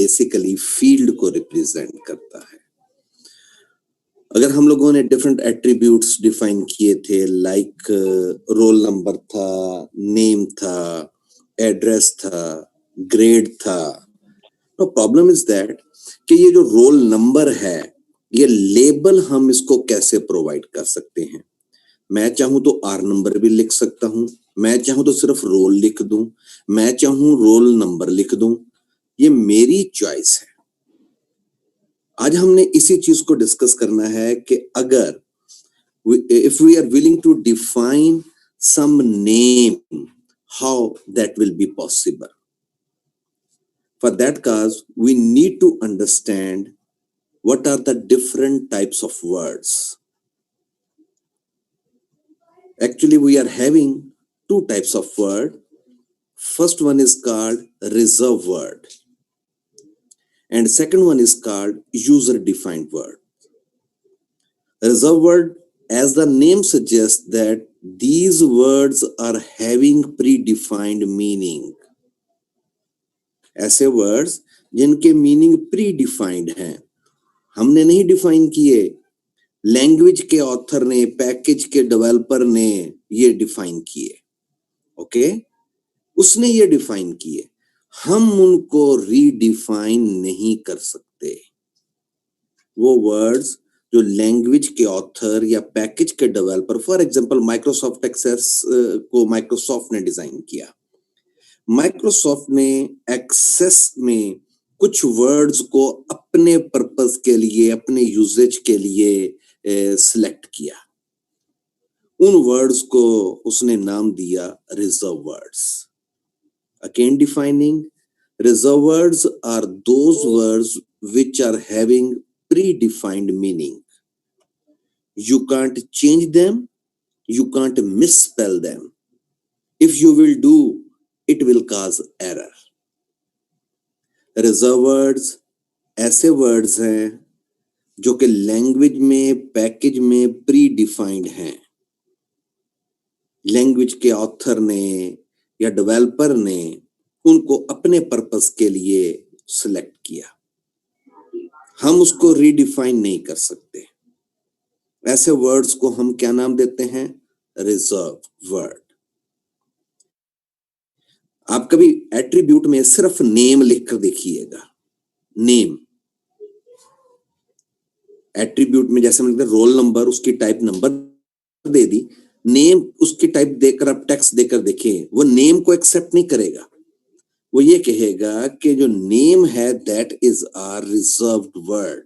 Basically field को represent करता है। अगर हम लोगों ने डिफरेंट एट्रीब्यूट्स डिफाइन किए थे, लाइक रोल नंबर था, नेम था, एड्रेस था, ग्रेड था, तो प्रॉब्लम इज दैट कि ये जो रोल नंबर है, ये लेबल हम इसको कैसे प्रोवाइड कर सकते हैं। मैं चाहूं तो आर नंबर भी लिख सकता हूं, मैं चाहूं तो सिर्फ रोल लिख दूं, मैं चाहूं रोल नंबर लिख दूं, ये मेरी चॉइस है। आज हमने इसी चीज को डिस्कस करना है कि अगर if we are willing to define some name, how that will be possible. For that cause, we need to understand what are the different types of words. Actually, we are having two types of word. First one is called reserved word, and second one is called user defined word. Reserved word, as the name suggests, that these words are having predefined meaning. ऐसे words जिनके meaning pre defined हैं, हमने नहीं define किए, language के author ने, package के developer ने ये डिफाइन किए। ओके, उसने ये डिफाइन किए, हम उनको रीडिफाइन नहीं कर सकते। वो वर्ड्स जो लैंग्वेज के ऑथर या पैकेज के developer, for example Microsoft Access को माइक्रोसॉफ्ट ने डिजाइन किया, माइक्रोसॉफ्ट ने एक्सेस में कुछ वर्ड्स को अपने पर्पस के लिए, अपने यूजेज के लिए सिलेक्ट किया। उन वर्ड्स को उसने नाम दिया reserve words. Again defining, reserve words are those words which are having predefined meaning. You can't change them, you can't misspell them. If you will do, it will cause error. Reserved words ऐसे words हैं जो कि language में, package में pre defined हैं। Language के author ने या डेवलपर ने उनको अपने पर्पस के लिए सिलेक्ट किया, हम उसको रीडिफाइन नहीं कर सकते। ऐसे वर्ड्स को हम क्या नाम देते हैं? Reserve word. आप कभी एट्रीब्यूट में सिर्फ नेम लिखकर देखिएगा। नेम एट्रीब्यूट में जैसे मैंने रोल नंबर, उसकी टाइप नंबर दे दी, नेम उसकी टाइप देकर आप टेक्स्ट देकर देखिए, वो नेम को एक्सेप्ट नहीं करेगा। वो ये कहेगा कि जो नेम है that is a reserved word.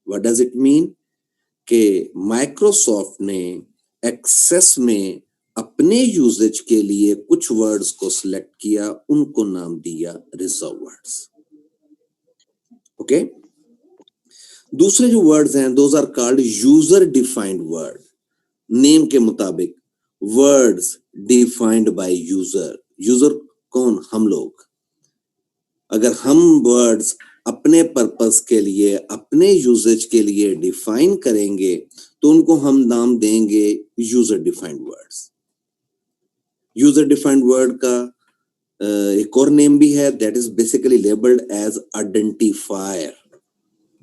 What does it mean? कि माइक्रोसॉफ्ट ने एक्सेस में अपने यूजेज के लिए कुछ वर्ड्स को सिलेक्ट किया, उनको नाम दिया रिजर्व वर्ड्स। ओके, दूसरे जो वर्ड्स हैं those are called user defined word. Name के मुताबिक words defined by user. User कौन? हम लोग। अगर हम वर्ड्स अपने पर्पस के लिए, अपने यूजेज के लिए डिफाइन करेंगे तो उनको हम नाम देंगे user defined words. User defined word का एक और नेम भी है, that is basically labelled as identifier.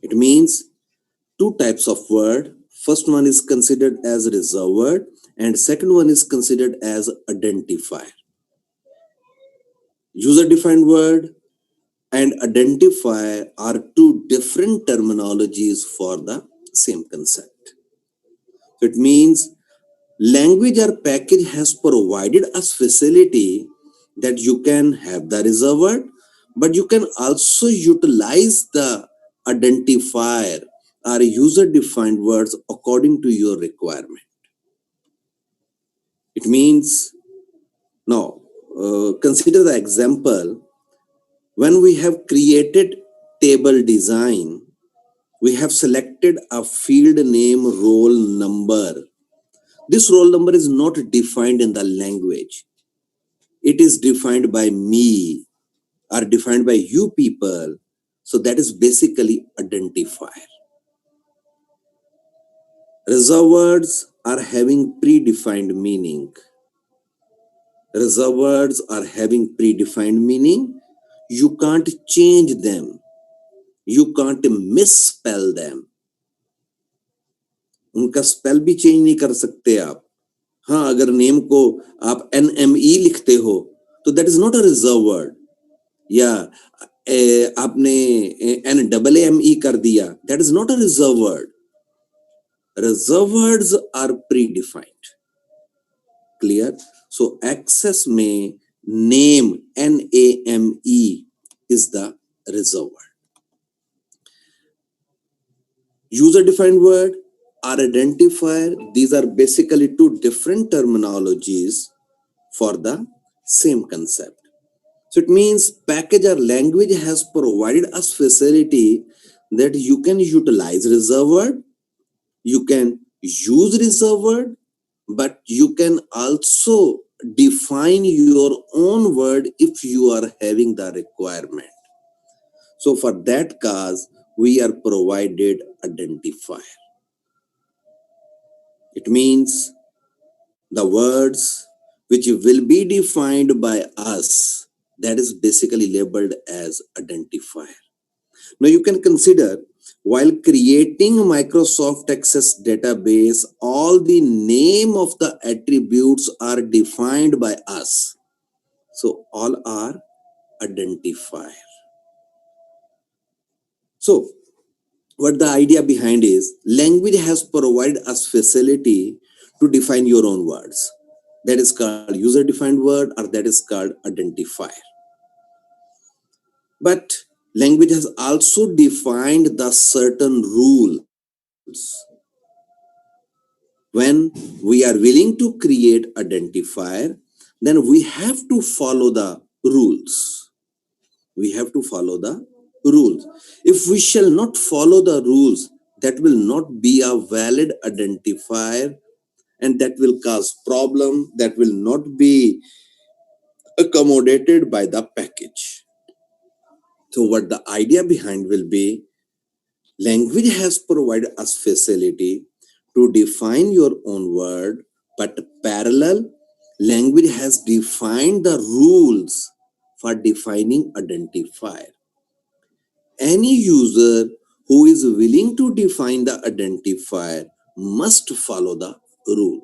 It means two types of word. First one is considered as reserved word and second one is considered as identifier. User defined word and identifier are two different terminologies for the same concept. So it means language or package has provided us facility that you can have the reserved word, but you can also utilize the identifier or user defined words according to your requirement. It means, now consider the example. When we have created table design, we have selected a field name roll number. This roll number is not defined in the language. It is defined by me or defined by you people. So that is basically identifier. Reserved words are having predefined meaning. Reserved words are having predefined meaning. You can't change them. You can't misspell them. उनका spell भी change नहीं कर सकते आप. हाँ, अगर name को आप NME लिखते हो तो that is not a reserve word. या आपने NAAME कर दिया, that is not a reserve word. Reserve words are predefined. Clear? So Access में name NAME is the reserve word. User defined word or identifier, these are basically two different terminologies for the same concept. So it means package or language has provided us facility that you can utilize reserve word, you can use reserve word, but you can also define your own word if you are having the requirement. So for that cause, we are provided identifier. It means the words which will be defined by us, that is basically labeled as identifier. Now you can consider while creating Microsoft Access database, all the name of the attributes are defined by us. So all are identifier. So what the idea behind is, language has provided us facility to define your own words. That is called user defined word, or that is called identifier. But language has also defined the certain rules. When we are willing to create identifier, then we have to follow the rules. We have to follow the rules. If we shall not follow the rules, that will not be a valid identifier, and that will cause problem, that will not be accommodated by the package. So what the idea behind will be, language has provided us facility to define your own word, but parallel, language has defined the rules for defining identifier. Any user who is willing to define the identifier must follow the rule.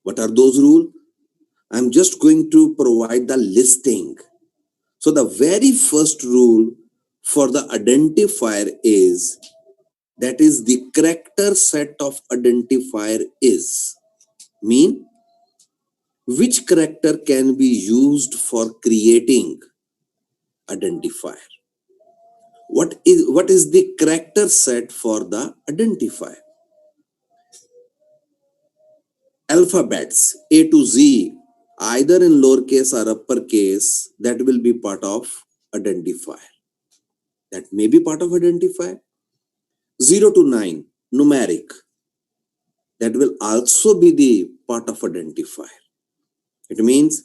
What are those rules? I'm just going to provide the listing. So the very first rule for the identifier is, that is the character set of identifier is. Mean, which character can be used for creating identifier? What is the character set for the identifier? Alphabets A to Z, either in lowercase or uppercase, that will be part of identifier. That may be part of identifier. 0 to 9, numeric, that will also be the part of identifier. It means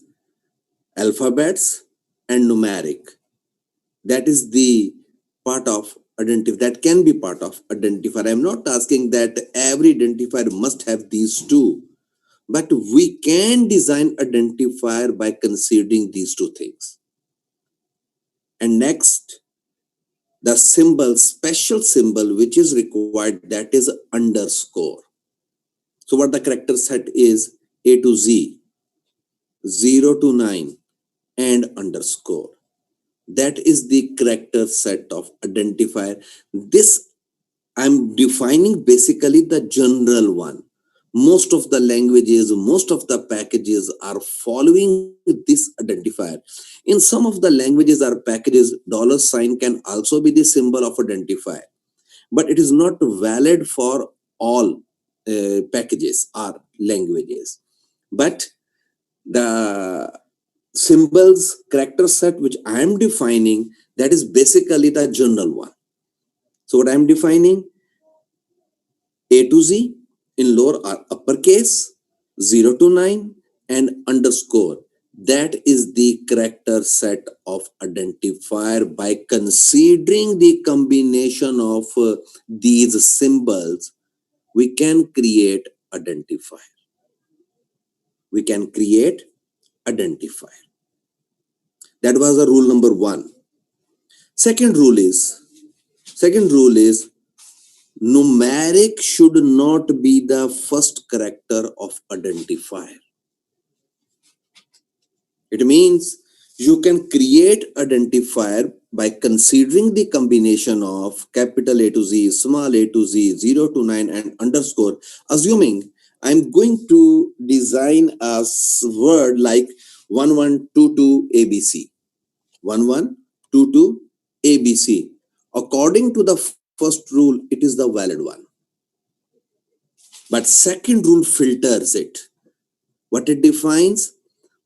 alphabets and numeric, that is the part of identifier, that can be part of identifier. I'm not asking that every identifier must have these two, but we can design identifier by considering these two things. And next, the symbol, special symbol which is required, that is underscore. So what the character set is, A to Z, 0 to 9, and underscore. That is the character set of identifier. This I'm defining basically the general one. Most of the languages, most of the packages are following this identifier. In some of the languages or packages, $sign can also be the symbol of identifier, but it is not valid for all packages or languages. But the symbols character set which I am defining, that is basically the general one. So what I am defining, A to Z in lower or uppercase, 0 to 9, and underscore. That is the character set of identifier. By considering the combination of these symbols, we can create identifier. We can create identifier. That was the rule number 1. Second rule is numeric should not be the first character of identifier. It means you can create identifier by considering the combination of capital A to Z, small a to Z, 0 to 9 and underscore, assuming I'm going to design a word like 1122 ABC. 1122 ABC. According to the first rule, it is the valid one. But second rule filters it. What it defines?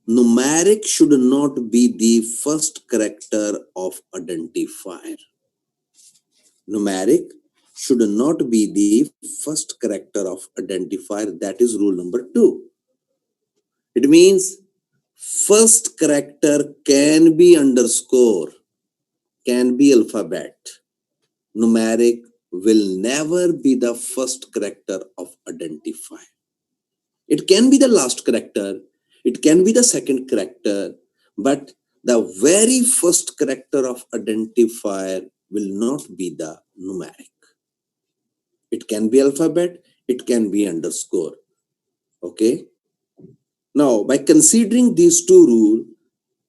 Numeric should not be the first character of identifier. Numeric should not be the first character of identifier. That is rule number 2. It means first character can be underscore, can be alphabet. Numeric will never be the first character of identifier. It can be the last character, it can be the second character, but the very first character of identifier will not be the numeric. It can be alphabet, it can be underscore. Okay. Now, by considering these two rules,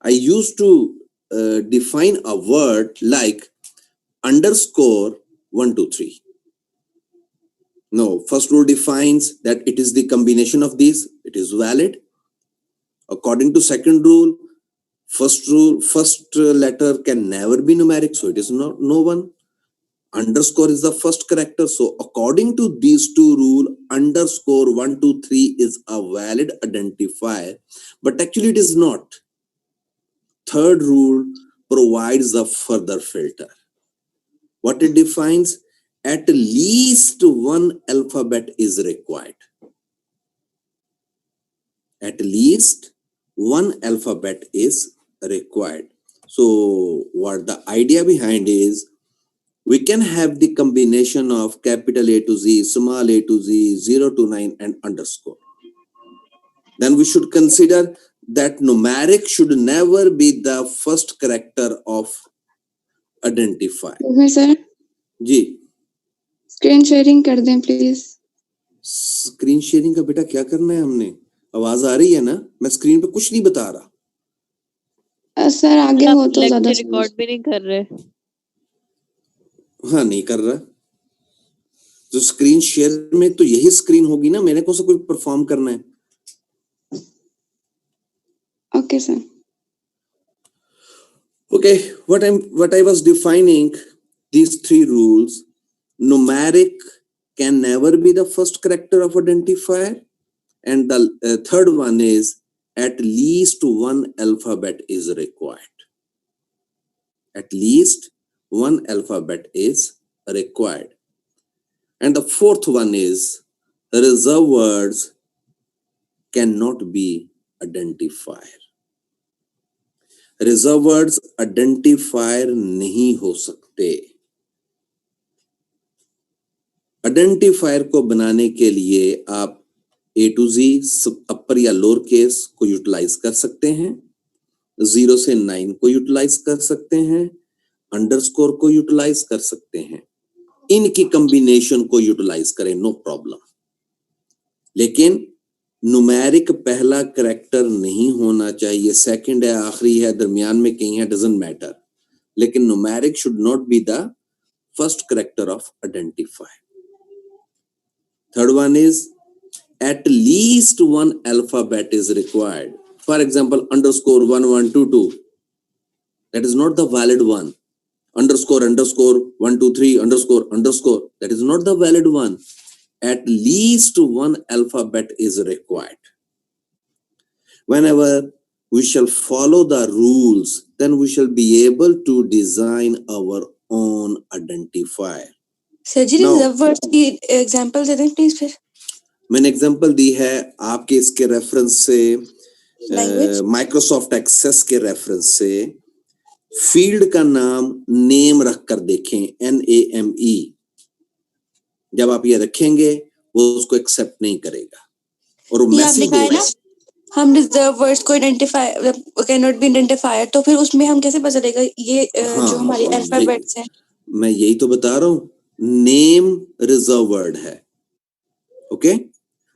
I used to define a word like underscore 123. No, first rule defines that it is the combination of these, it is valid. According to second rule, first letter can never be numeric, so it is not no one. Underscore is the first character, so according to these two rules, underscore 123 is a valid identifier, but actually it is not. Third rule provides a further filter. What it defines? At least one alphabet is required. At least one alphabet is required. So what the idea behind is, we can have the combination of capital A to Z, small a to Z, 0 to 9 and underscore. Then we should consider that numeric should never be the first character of identifier. Okay, sir. Ji. Screen sharing कर दें please. Screen sharing का बेटा क्या करना है हमने? आवाज आ रही है ना? मैं स्क्रीन पे कुछ नहीं बता रहा. सर आगे हो तो ज्यादा रिकॉर्ड भी नहीं कर रहे. हाँ, नहीं कर रहा. तो स्क्रीन शेयर में तो यही स्क्रीन होगी ना, मैंने कौन सा कोई परफॉर्म करना है. Okay sir. Okay, what I was defining, these three rules. Numeric can never be the first character of identifier, and the third one is at least one alphabet is required. At least one alphabet is required. And the fourth one is reserved words cannot be identifier. Reserve words identifier नहीं हो सकते. Identifier को बनाने के लिए आप ए to जी अपर या lower case को यूटिलाइज कर सकते हैं, 0 से 9 को यूटिलाइज कर सकते हैं, अंडरस्कोर को यूटिलाइज कर सकते हैं. इनकी कॉम्बिनेशन को यूटिलाइज करें, नो प्रॉब्लम. लेकिन न्यूमेरिक पहला करैक्टर नहीं होना चाहिए, सेकंड है, आखिरी है, दरमियान में कहीं है, डजंट मैटर. लेकिन numeric should not be the first character of identifier. Third one is at least one alphabet is required. For example, underscore 1122, that is not the valid one. Underscore 123 underscore, that is not the valid one. At least one alphabet is required. Whenever we shall follow the rules, then we shall be able to design our own identifier. Sir ji reserve words की example दे दें please. फिर मैंने example दी है आपके इसके reference से, Microsoft access के रेफरेंस से. फील्ड का नाम नेम रख कर देखें, NAME. जब आप ये रखेंगे वो उसको एक्सेप्ट नहीं करेगा और वो मैसेज देगा. हम रिजर्व वर्ड्स को identify can not be identifier, तो फिर उसमें हम कैसे पता चलेगा ये जो हमारी अल्फाबेट्स हैं? मैं यही तो बता रहा हूँ, नेम रिजर्व वर्ड है। ओके,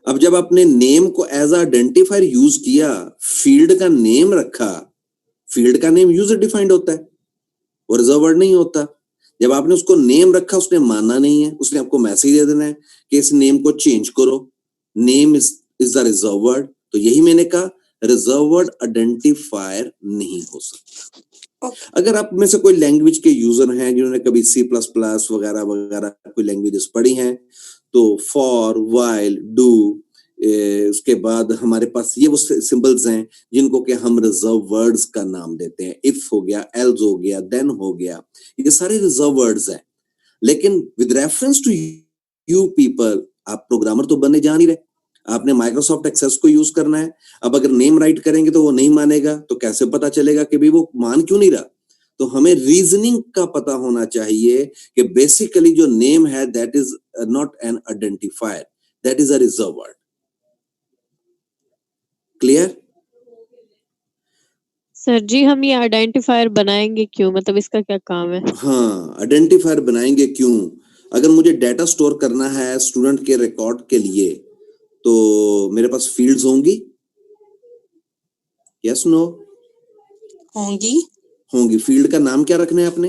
अब जब आपने नेम को एज आइडेंटिफायर यूज किया, फील्ड का नेम रखा, फील्ड का नेम यूजर डिफाइंड होता है, वो रिजर्व वर्ड नहीं होता। जब आपने उसको नेम रखा, उसने मानना नहीं है, उसने आपको मैसेज दे देना है कि इस नेम को चेंज करो, name is the reserve word. तो यही मैंने कहा, रिजर्व वर्ड आइडेंटिफायर नहीं हो सकता। अगर आप में से कोई लैंग्वेज के यूजर हैं जिन्होंने कभी C++ वगैरह वगैरह कोई लैंग्वेजेस पढ़ी हैं, तो फॉर, व्हाइल, डू, उसके बाद हमारे पास ये वो सिंबल्स हैं जिनको कि हम रिजर्व वर्ड्स का नाम देते हैं। इफ हो गया, एल्स हो गया, देन हो गया, ये सारे रिजर्व वर्ड्स हैं। लेकिन with reference to you people, आप प्रोग्रामर तो बनने जा नहीं रहे, आपने माइक्रोसॉफ्ट एक्सेस को यूज करना है। अब अगर नेम राइट करेंगे तो वो नहीं मानेगा, तो कैसे पता चलेगा कि भाई वो मान क्यों नहीं रहा? तो हमें रीजनिंग का पता होना चाहिए कि बेसिकली जो नेम है that is not an identifier, that is a reserve word. Clear? Sir जी, हम ये आइडेंटिफायर बनाएंगे क्यों, मतलब इसका क्या काम है? हाँ, आइडेंटिफायर बनाएंगे क्यों? अगर मुझे डाटा स्टोर करना है स्टूडेंट के रिकॉर्ड के लिए, तो मेरे पास फील्ड्स होंगी? Yes no? होंगी। फील्ड का नाम क्या रखना है आपने?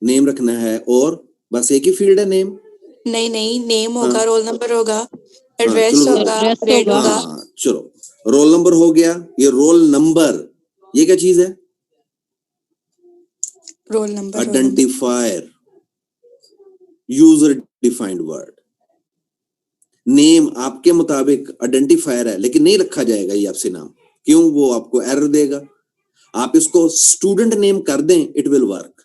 नेम रखना है, और बस एक ही फील्ड है नेम? नहीं, नेम होगा, रोल नंबर होगा, हाँ, एड्रेस चलो, होगा, एड्रेस ग्रेड होगा। होगा। हाँ, चलो, रोल नंबर हो गया। ये रोल नंबर, ये क्या चीज है? Roll number identifier, user defined word. Name आपके मुताबिक आइडेंटिफायर है, लेकिन नहीं रखा जाएगा ये आपसे नाम। क्यों? वो आपको एरर देगा। आप इसको स्टूडेंट नेम कर दें, इट विल वर्क,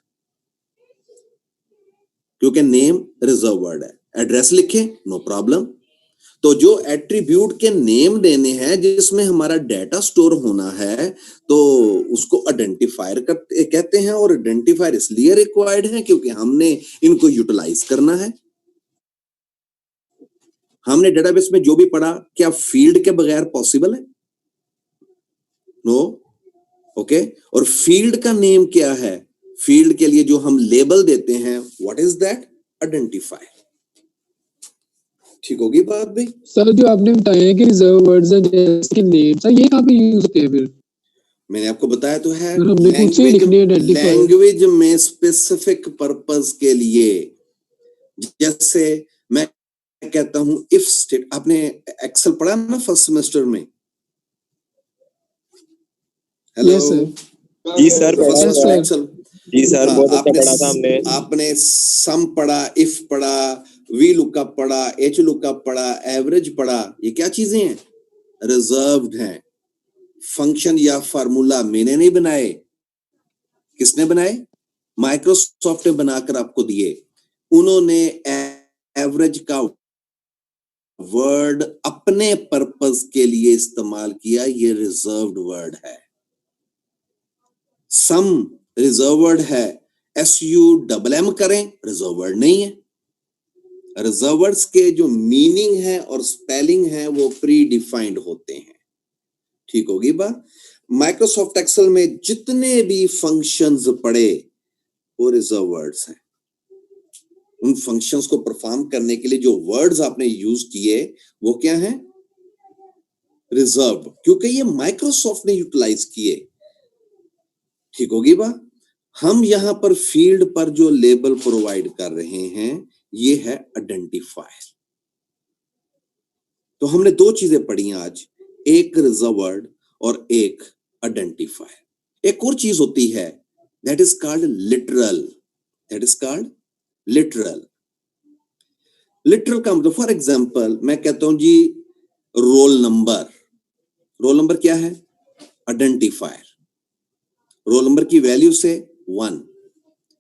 क्योंकि नेम रिजर्व वर्ड है। एड्रेस लिखें, नो प्रॉब्लम। तो जो एट्रीब्यूट के नेम देने हैं जिसमें हमारा डाटा स्टोर होना है, तो उसको आइडेंटिफायर कहते हैं। और आइडेंटिफायर इसलिए रिक्वायर्ड है क्योंकि हमने इनको यूटिलाइज करना है। हमने डेटाबेस में जो भी पढ़ा, क्या फील्ड के बगैर पॉसिबल है? नो। ओके, और फील्ड का नेम क्या है? फील्ड के लिए जो हम लेबल देते हैं, व्हाट इज दैट? आइडेंटिफायर। ठीक होगी बात भाई? सर जो आपने बताया कि रिजर्व वर्ड्स हैं जैसे कि नेम, सर ये कहाँ पे यूज होते हैं फिर? मैंने आपको बताया तो है, सर हमने खुद से लिखने आइडेंटिफायर। लैंग्वेज में स्पेसिफिक पर्पस के लिए। जैसे मैं कहता हूं इफ स्टेट, आपने एक्सेल पढ़ा ना फर्स्ट सेमेस्टर में? हेलो? Yes sir. जी sir, first Yes, semester sir. Excel. जी सर, बहुत अच्छा पढ़ा था हमने। आपने सम पढ़ा, इफ पढ़ा, वी लुकअप पढ़ा, एच लुकअप पढ़ा, एवरेज पढ़ा। ये क्या चीजें हैं? रिजर्व्ड हैं। फंक्शन या फार्मूला मैंने नहीं बनाए। किसने बनाए? माइक्रोसॉफ्ट ने बनाकर आपको दिए। उन्होंने एवरेज का वर्ड अपने पर्पस के लिए इस्तेमाल किया, ये रिजर्व्ड वर्ड है। सम रिजर्व वर्ड है, SUMM करें, रिजर्व वर्ड नहीं है। रिजर्व वर्ड्स के जो मीनिंग है और स्पेलिंग है वो प्री डिफाइंड होते हैं। ठीक होगी बात? माइक्रोसॉफ्ट एक्सेल में जितने भी फंक्शंस पढ़े वो रिजर्व वर्ड्स हैं। उन फंक्शंस को परफॉर्म करने के लिए जो वर्ड्स आपने यूज किए वो क्या हैं? रिजर्व, क्योंकि ये माइक्रोसॉफ्ट ने यूटिलाइज किए। ठीक होगी बात? हम यहां पर फील्ड पर जो लेबल प्रोवाइड कर रहे हैं ये है आइडेंटिफायर। तो हमने दो चीजें पढ़ी आज, एक रिजर्व वर्ड और एक आइडेंटिफायर। एक और चीज होती है, that is called literal. That is called literal. Literal का मतलब, फॉर एग्जाम्पल मैं कहता हूं जी रोल नंबर। रोल नंबर क्या है? आइडेंटिफायर। रोल नंबर की वैल्यू से 1।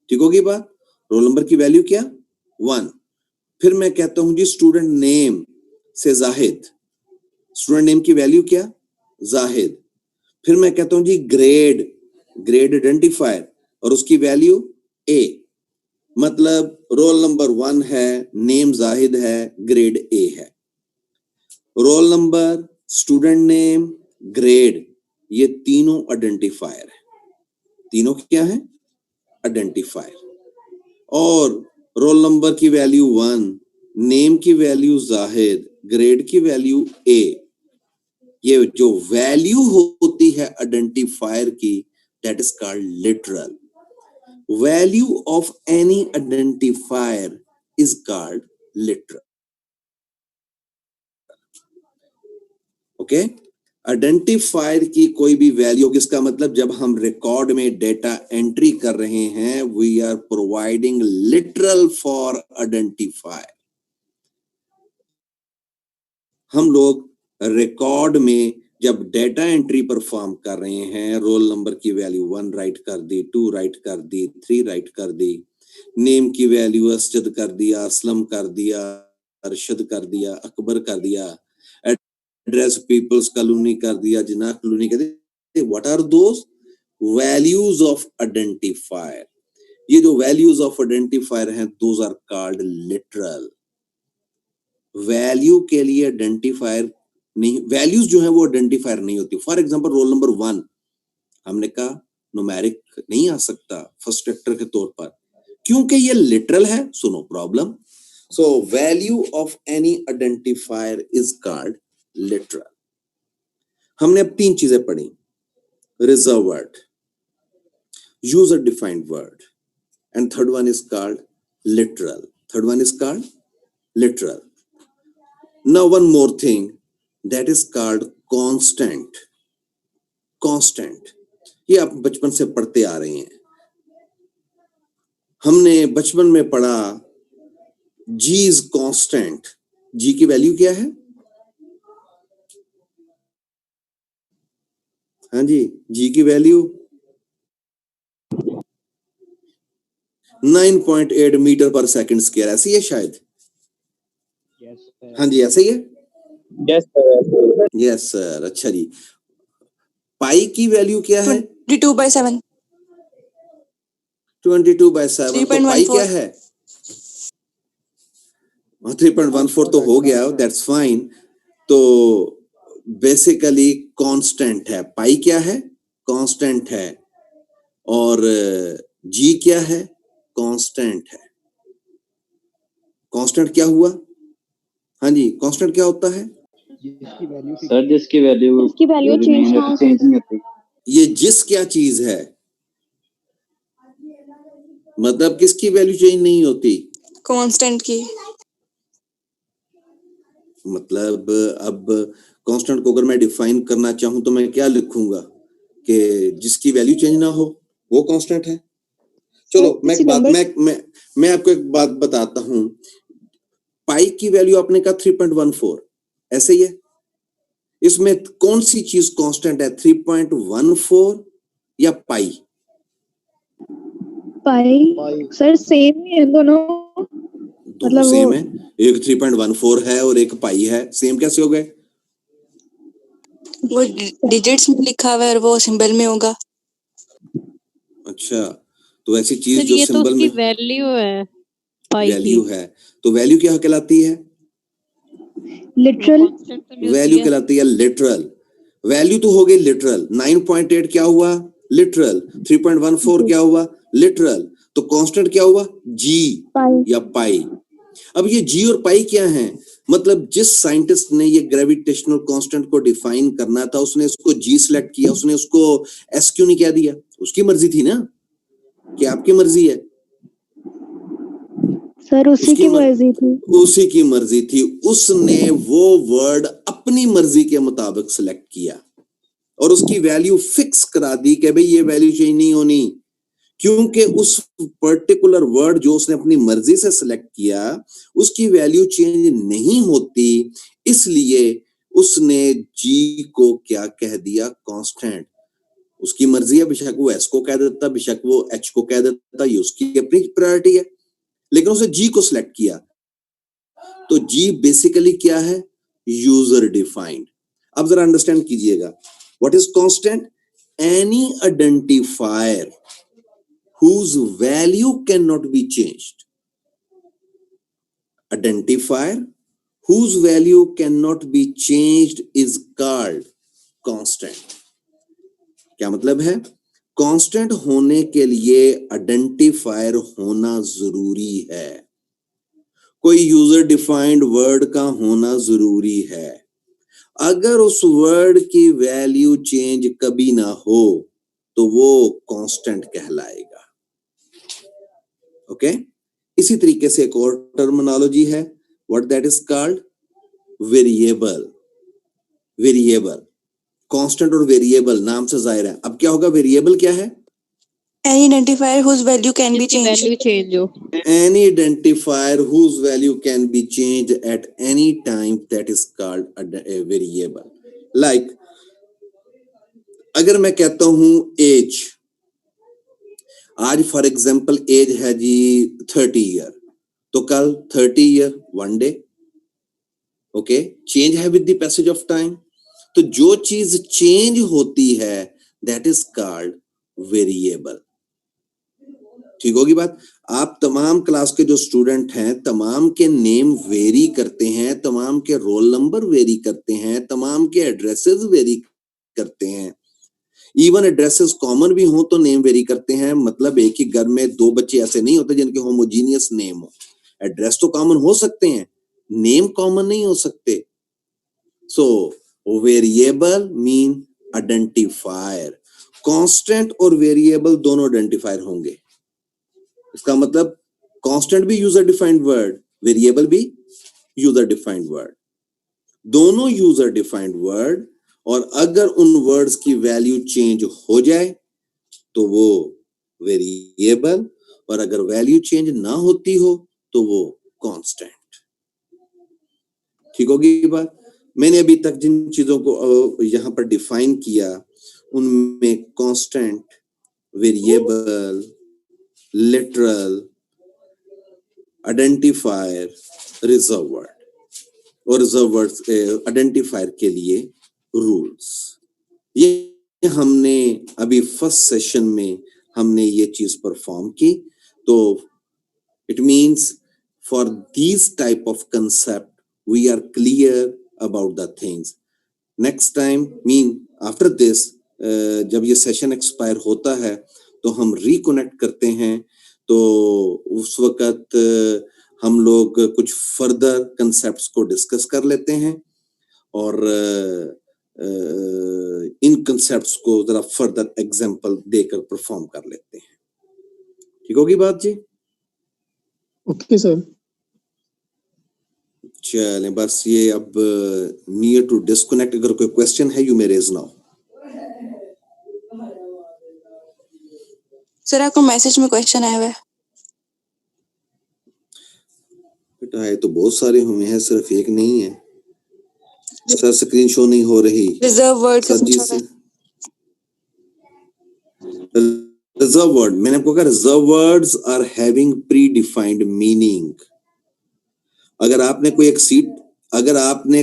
ठीक होगी बात? रोल नंबर की वैल्यू क्या? 1। फिर मैं कहता हूं जी स्टूडेंट नेम से जाहिद। स्टूडेंट नेम की वैल्यू क्या? जाहिद। फिर मैं कहता हूं जी ग्रेड, ग्रेड आइडेंटिफायर, और उसकी वैल्यू A। मतलब रोल नंबर 1 है, नेम जाहिद है, ग्रेड A है। Roll number, student name, grade, ये तीनों आइडेंटिफायर है। तीनों क्या है? आइडेंटिफायर। और रोल नंबर की वैल्यू 1, नेम की वैल्यू जाहिद, ग्रेड की वैल्यू ए। ये जो वैल्यू होती है आइडेंटिफायर की, that is called literal. Value of any identifier is called literal. Okay, identifier की कोई भी वैल्यू, इसका मतलब जब हम रिकॉर्ड में डेटा एंट्री कर रहे हैं, we are providing literal for identifier. हम लोग रिकॉर्ड में जब डेटा एंट्री परफॉर्म कर रहे हैं, रोल नंबर की वैल्यू 1 राइट कर दी, 2 राइट कर दी, 3 राइट कर दी, नेम की वैल्यू असजद कर दिया, असलम कर दिया, अरशद कर दिया, अकबर कर दिया, एड्रेस पीपल्स कॉलोनी कर दिया, जिन्ना कॉलोनी कर दिया। What are those values of identifier? ये जो वैल्यूज ऑफ आइडेंटिफायर हैं, those are called literal. Value के लिए आइडेंटिफायर नहीं, वैल्यूज जो है वो आइडेंटिफायर नहीं होती। फॉर एग्जांपल रोल नंबर 1 हमने कहा न्यूमेरिक नहीं आ सकता फर्स्ट फैक्टर के तौर पर, क्योंकि ये लिटरल है, so no problem. So value of any identifier is called literal. हमने अब 3 चीजें पढ़ी, reserve word, user defined word, and third one is called literal. Third one is called literal. Now one more thing, that is called constant. Constant, ये आप बचपन से पढ़ते आ रहे हैं। हमने बचपन में पढ़ा G is constant. G की वैल्यू क्या है? हाँ जी, G की वैल्यू 9.8 मीटर पर सेकंड स्क्वायर, ऐसी है शायद। हाँ जी, ऐसा ही है। Yes sir. यस सर, अच्छा जी। पाई की वैल्यू क्या है? 22/7। 22/7। तो पाई क्या है? 3.14 तो हो गया, दैट्स फाइन। तो बेसिकली कांस्टेंट है। पाई क्या है? कांस्टेंट है। और जी क्या है? कांस्टेंट है। कांस्टेंट क्या हुआ? हाँ जी, कांस्टेंट क्या होता है? सर जिसकी वैल्यू चेंज नहीं होती। ये जिस क्या चीज है, मतलब किसकी वैल्यू चेंज नहीं होती? कांस्टेंट की। मतलब अब कांस्टेंट को अगर मैं डिफाइन करना चाहूं तो मैं क्या लिखूंगा कि जिसकी वैल्यू चेंज ना हो वो कांस्टेंट है। चलो मैं आपको एक बात बताता हूं। पाई की वैल्यू आपने कहा 3.14, ऐसे ही है। इसमें कौन सी चीज कांस्टेंट है, 3.14 या पाई? पाई सर सेम ही है दोनों, मतलब सेम है। एक 3.14 है और एक पाई है, सेम कैसे हो गए? वो डिजिट्स में लिखा हुआ है और वो सिंबल में होगा। अच्छा, तो ऐसी चीज जो ये सिंबल तो में वैल्यू है, पाई वैल्यू है, तो वैल्यू क्या कहलाती है? लिटरल वैल्यू कहलाती है लिटरल। वैल्यू तो हो गई लिटरल। 9.8 क्या हुआ? लिटरल। 3.14 क्या हुआ? लिटरल। तो कांस्टेंट क्या हुआ? जी या पाई। अब ये जी और पाई क्या है? मतलब जिस साइंटिस्ट ने ये ग्रेविटेशनल कांस्टेंट को डिफाइन करना था, उसने इसको जी सिलेक्ट किया, उसने उसको एस क्यों नहीं कह दिया? उसकी मर्जी थी ना, कि आपकी मर्जी है? सर उसी की मर्जी थी। उसी की मर्जी थी। उसने वो वर्ड अपनी मर्जी के मुताबिक सिलेक्ट किया और उसकी वैल्यू फिक्स करा दी कि भाई ये वैल्यू चेंज नहीं होनी, क्योंकि उस पर्टिकुलर वर्ड जो उसने अपनी मर्जी से सिलेक्ट किया उसकी वैल्यू चेंज नहीं होती। इसलिए उसने जी को क्या कह दिया? कांस्टेंट। उसकी मर्जी है, बेशक वो एस को कह देता, बेशक वो एच को कह देता, ये उसकी अपनी प्रायोरिटी है, लेकिन उसने जी को सिलेक्ट किया। तो जी बेसिकली क्या है? User defined. अब जरा अंडरस्टैंड कीजिएगा, what is constant? Any identifier whose value cannot be changed. Identifier whose value cannot be changed is called constant। क्या मतलब है? कांस्टेंट होने के लिए आइडेंटिफायर होना जरूरी है, कोई यूजर डिफाइंड वर्ड का होना जरूरी है। अगर उस वर्ड की वैल्यू चेंज कभी ना हो तो वो कांस्टेंट कहलाएगा। ओके इसी तरीके से एक और टर्मिनोलॉजी है, what that is called variable. Variable, constant और वेरिएबल नाम से जाहिर है। अब क्या होगा? वेरिएबल क्या है? Any identifier whose value can be जिसकी changed. वैल्यू चेंज हो। Any identifier whose value can be changed at any time, that is called a variable। Like अगर मैं कहता हूं एज, आज फॉर एग्जांपल एज है जी 30 ईयर, तो कल 30 ईयर 1 डे। ओके चेंज है with the passage of time. तो जो चीज चेंज होती है दैट इज कॉल्ड वेरिएबल। ठीक होगी बात? आप तमाम क्लास के जो स्टूडेंट हैं तमाम के नेम वेरी करते हैं, तमाम के रोल नंबर वेरी करते हैं, तमाम के एड्रेसेस वेरी करते हैं। इवन एड्रेसेस कॉमन भी हो तो नेम वेरी करते हैं। मतलब एक ही घर में 2 बच्चे ऐसे नहीं होते जिनके होमोजीनियस नेम हो। एड्रेस तो कॉमन हो सकते हैं, नेम कॉमन नहीं हो सकते। So variable mean identifier. Constant और वेरिएबल दोनों आइडेंटिफायर होंगे। इसका मतलब कांस्टेंट भी यूजर डिफाइंड वर्ड, वेरिएबल भी यूजर डिफाइंड वर्ड, दोनों यूजर डिफाइंड वर्ड। और अगर उन वर्ड्स की वैल्यू चेंज हो जाए तो वो वेरिएबल, और अगर वैल्यू चेंज ना होती हो तो वो कांस्टेंट। ठीक होगी बात? मैंने अभी तक जिन चीजों को यहां पर डिफाइन किया उनमें constant, variable, literal, identifier, reserve word, और रिजर्व वर्ड्स आइडेंटिफायर के लिए रूल्स। ये हमने अभी फर्स्ट सेशन में हमने ये चीज परफॉर्म की। तो it means for these type of concept we are clear about the things. Next time mean after this जब ये सेशन एक्सपायर होता है तो हम रिकनेक्ट करते हैं, तो उस वक्त हम लोग कुछ फर्दर कंसेप्ट्स को डिस्कस कर लेते हैं और इन कंसेप्ट्स को जरा फर्दर एग्जांपल देकर परफॉर्म कर लेते हैं। ठीक होगी बात जी? Okay sir. चलें बस ये अब नियर टू डिस्कनेक्ट। अगर कोई क्वेश्चन है you may raise now. Sir आपको मैसेज में क्वेश्चन आया हुआ है। बेटा है तो बहुत सारे हुए हैं, सिर्फ एक नहीं है। सर स्क्रीन शो नहीं हो रही। रिजर्व वर्ड सर जी से रिजर्व वर्ड, मैंने आपको कहा reserve words are having predefined meaning. अगर आपने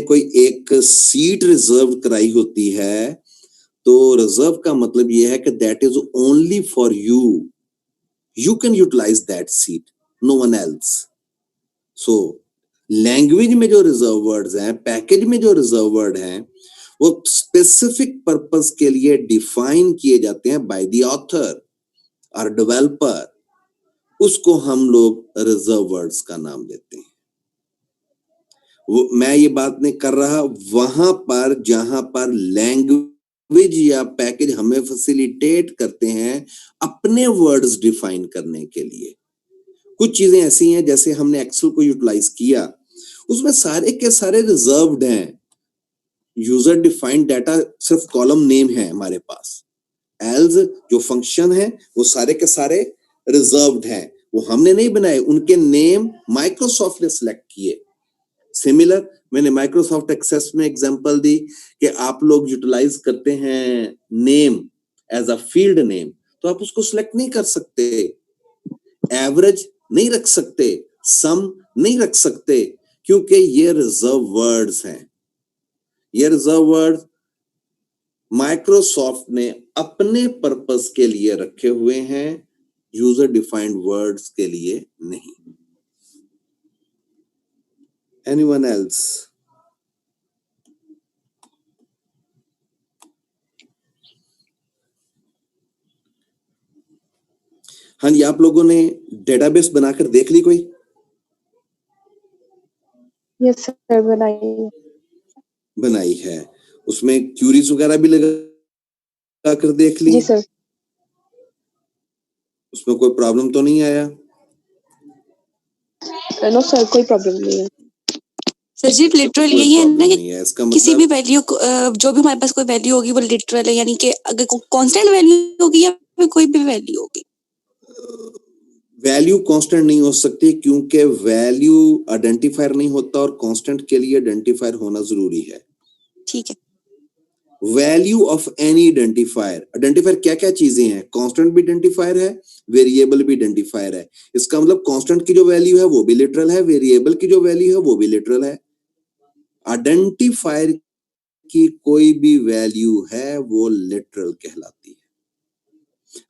कोई एक सीट रिजर्व कराई होती है तो रिजर्व का मतलब यह है कि that is only for you, you can utilise that seat, no one else. So language में जो रिजर्व वर्ड्स हैं, पैकेज में जो रिजर्व वर्ड हैं, वो स्पेसिफिक पर्पस के लिए डिफाइन किए जाते हैं बाय द ऑथर और डेवलपर। उसको हम लोग रिजर्व वर्ड्स का नाम देते हैं। मैं ये बात नहीं कर रहा वहां पर जहां पर लैंग्वेज या पैकेज हमें फैसिलिटेट करते हैं अपने वर्ड्स डिफाइन करने के लिए। कुछ चीजें ऐसी हैं जैसे हमने एक्सेल को यूटिलाइज किया, उसमें सारे के सारे रिजर्व्ड हैं। यूजर डिफाइंड डाटा सिर्फ कॉलम नेम है हमारे पास, एल्स जो फंक्शन है वो सारे के सारे रिजर्व्ड हैं। वो हमने नहीं बनाए, उनके नेम माइक्रोसॉफ्ट ने सिलेक्ट किए। सिमिलर मैंने माइक्रोसॉफ्ट एक्सेस में एग्जांपल दी कि आप लोग यूटिलाइज करते हैं name as a field name, तो आप उसको सिलेक्ट नहीं कर सकते, एवरेज नहीं रख सकते, सम नहीं रख सकते, क्योंकि ये रिजर्व वर्ड्स हैं। ये रिजर्व वर्ड माइक्रोसॉफ्ट ने अपने पर्पस के लिए रखे हुए हैं, यूजर डिफाइंड वर्ड्स के लिए नहीं। Anyone else? हाँ जी, आप लोगों ने डेटाबेस बनाकर देख ली कोई? यस सर बनाइए। बनाई है, उसमें क्यूरीज वगैरह भी लगा कर देख ली? जी सर। उसमें कोई प्रॉब्लम तो नहीं आया? नो सर कोई प्रॉब्लम नहीं है। सर जी लिटरल कोई यही है ना प्रॉब्लम कि नहीं है, इसका किसी मतलब भी वैल्यू जो भी हमारे पास कोई वैल्यू होगी वो लिटरल है, यानी कि अगर कांस्टेंट वैल्यू होगी या फिर कोई भी वैल्यू होगी। वैल्यू कांस्टेंट नहीं हो सकती क्योंकि वैल्यू आइडेंटिफायर नहीं होता और कांस्टेंट के लिए आइडेंटिफायर होना जरूरी है। ठीक है। Value of any identifier, identifier क्या क्या चीजें हैं? कांस्टेंट भी आइडेंटिफायर है, वेरिएबल भी आइडेंटिफायर है। इसका मतलब कांस्टेंट की जो वैल्यू है वो भी लिटरल है, वेरिएबल की जो वैल्यू है वो भी लिटरल है। आइडेंटिफायर की कोई भी वैल्यू है वो लिटरल कहलाती है।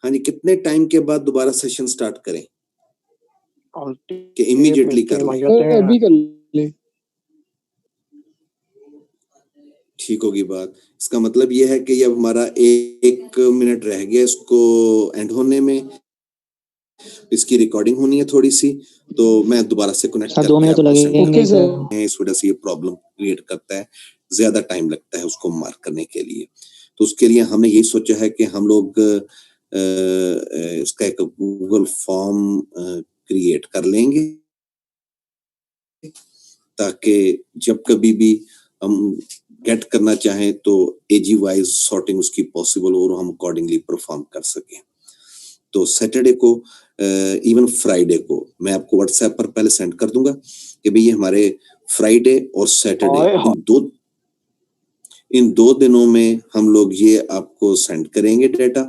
हाँ जी, कितने टाइम के बाद दोबारा सेशन स्टार्ट करें कि इमीडिएटली कर लें? अभी कर ले। ठीक होगी बात। इसका मतलब ये है कि ये अब हमारा एक मिनट रह गया इसको एंड होने में, इसकी रिकॉर्डिंग होनी है थोड़ी सी, तो मैं दोबारा से कनेक्ट सर 2 मिनट तो लगेंगे ओके सर। सर। इस वजह से ये प्रॉब्लम क्रिएट करता है, ज्यादा टाइम लगता है उसको मार्क करने के लिए। तो उसके लिए हमने यही सोचा है कि हम लोग इसका एक गूगल फॉर्म क्रिएट कर लेंगे ताकि जब कभी भी हम गेट करना चाहें तो एजी वाइज सॉर्टिंग उसकी पॉसिबल हो और हम अकॉर्डिंगली परफॉर्म कर सकें। तो सैटरडे को इवन फ्राइडे को मैं आपको व्हाट्सएप पर पहले सेंड कर दूंगा कि भाई ये हमारे फ्राइडे और सैटरडे इन दो दिनों में हम लोग ये आपको सेंड करेंगे डेटा,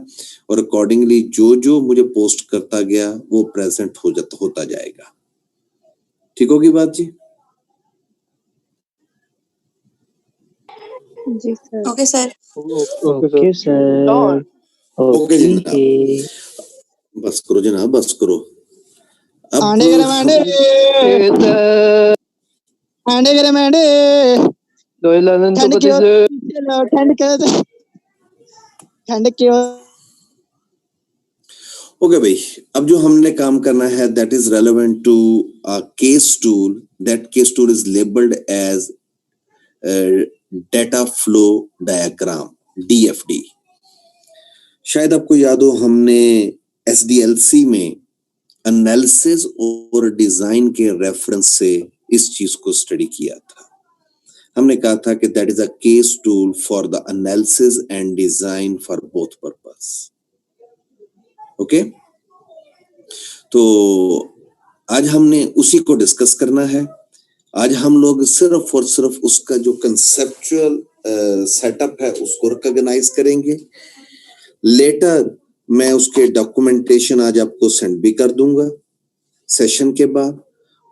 और अकॉर्डिंगली जो जो मुझे पोस्ट करता गया वो प्रेजेंट होता जाएगा। ठीक होगी बात जी? जी sir. Okay sir. Okay sir. Okay जनाब, बस करो जनाब, बस करो। अब आंडे करे मांडे आंडे करे मांडे ठंड क्यों ठंड क्यों। ओके भाई, अब जो हमने काम करना है that is relevant to a case tool. That case tool is labelled as data flow diagram, DFD. शायद आपको याद हो हमने एसडीएलसी में एनालिसिस और डिजाइन के रेफरेंस से इस चीज को स्टडी किया था। हमने कहा था कि that is a case tool for the analysis and design for both purpose. Okay, तो आज हमने उसी को डिस्कस करना है। आज हम लोग सिर्फ और सिर्फ उसका जो कंसेप्चुअल सेटअप है उसको रिकॉग्नाइज करेंगे। लेटर मैं उसके डॉक्यूमेंटेशन आज आपको सेंड भी कर दूंगा सेशन के बाद,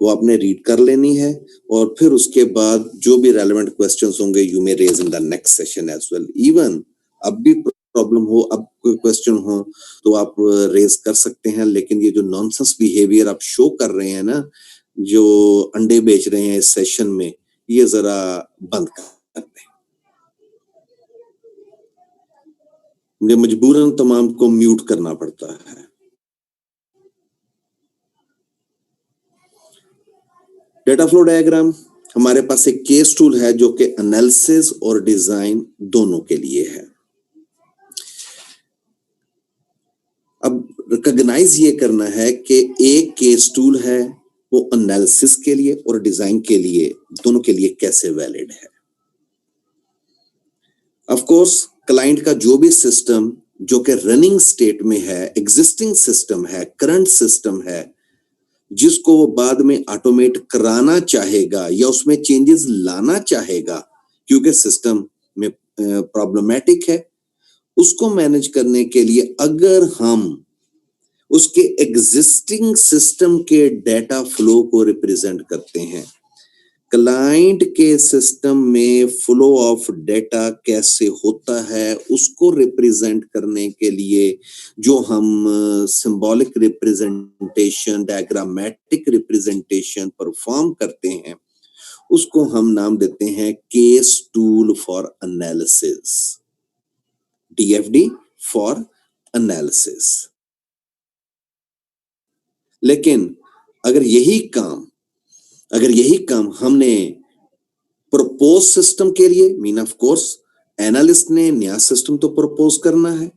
वो आपने रीड कर लेनी है, और फिर उसके बाद जो भी रेलेवेंट क्वेश्चंस होंगे you may raise in the next session as well. Even अब भी प्रॉब्लम हो, अब कोई क्वेश्चन हो तो आप रेज कर सकते हैं, लेकिन ये जो नॉनसेंस बिहेवियर आप शो कर रहे हैं ना, जो अंडे बेच रहे हैं इस सेशन में, ये जरा बंद कर दें। मुझे मजबूरन तमाम को म्यूट करना पड़ता है। डेटा फ्लो डायग्राम हमारे पास एक केस टूल है जो कि एनालिसिस और डिजाइन दोनों के लिए है। अब रिकॉग्नाइज ये करना है कि एक केस टूल है वो एनालिसिस के लिए और डिजाइन के लिए, दोनों के लिए कैसे वैलिड है। ऑफ कोर्स क्लाइंट का जो भी सिस्टम जो कि रनिंग स्टेट में है, एग्जिस्टिंग सिस्टम है, करंट सिस्टम है, जिसको वो बाद में ऑटोमेट कराना चाहेगा या उसमें चेंजेस लाना चाहेगा क्योंकि सिस्टम में प्रॉब्लमेटिक है, उसको मैनेज करने के लिए अगर हम उसके एग्जिस्टिंग सिस्टम के डेटा फ्लो को रिप्रेजेंट करते हैं, क्लाइंट के सिस्टम में फ्लो ऑफ डेटा कैसे होता है उसको रिप्रेजेंट करने के लिए जो हम symbolic representation, diagrammatic representation perform करते हैं, उसको हम नाम देते हैं case tool for analysis, DFD for analysis. लेकिन अगर यही काम हमने प्रपोज सिस्टम के लिए, मीन ऑफ कोर्स एनालिस्ट ने नया सिस्टम तो प्रपोज करना है,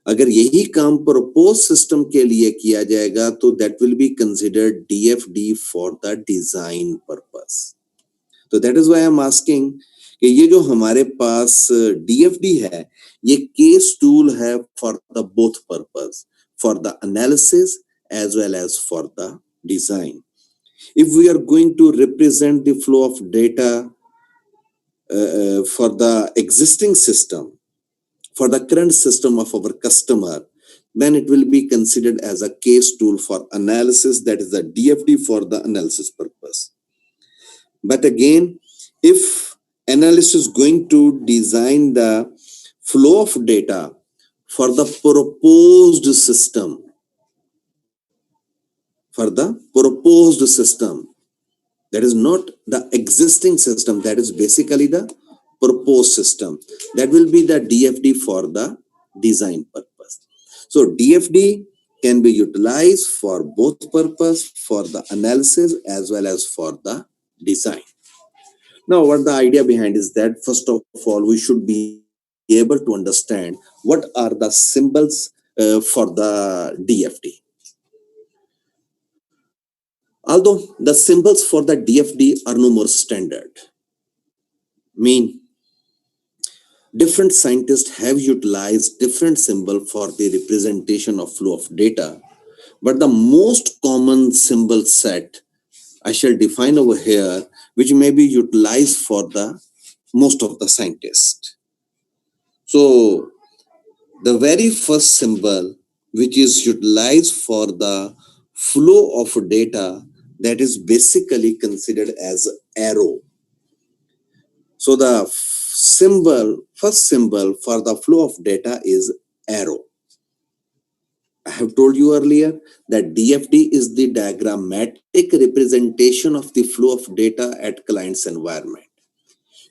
अगर यही काम प्रपोज सिस्टम के लिए किया जाएगा तो that will be considered DFD for the design purpose. तो that is why I am asking कि ये जो हमारे पास DFD है ये केस टूल है for the both purpose, for the analysis as well as for the design. If we are going to represent the flow of data for the existing system, for the current system of our customer, then it will be considered as a case tool for analysis, that is the DFD for the analysis purpose. But again, if analyst is going to design the flow of data for the proposed system, that is not the existing system, that is basically the proposed system, that will be the DFD for the design purpose. So DFD can be utilized for both purpose, for the analysis as well as for the design. Now what the idea behind is that first of all we should be able to understand what are the symbols for the DFD. Although the symbols for the DFD are no more standard, mean different scientists have utilized different symbol for the representation of flow of data, but the most common symbol set I shall define over here, which may be utilized for the most of the scientists. So the very first symbol which is utilized for the flow of data, that is basically considered as arrow. So the first symbol for the flow of data is arrow. I have told you earlier that DFD is the diagrammatic representation of the flow of data at client's environment.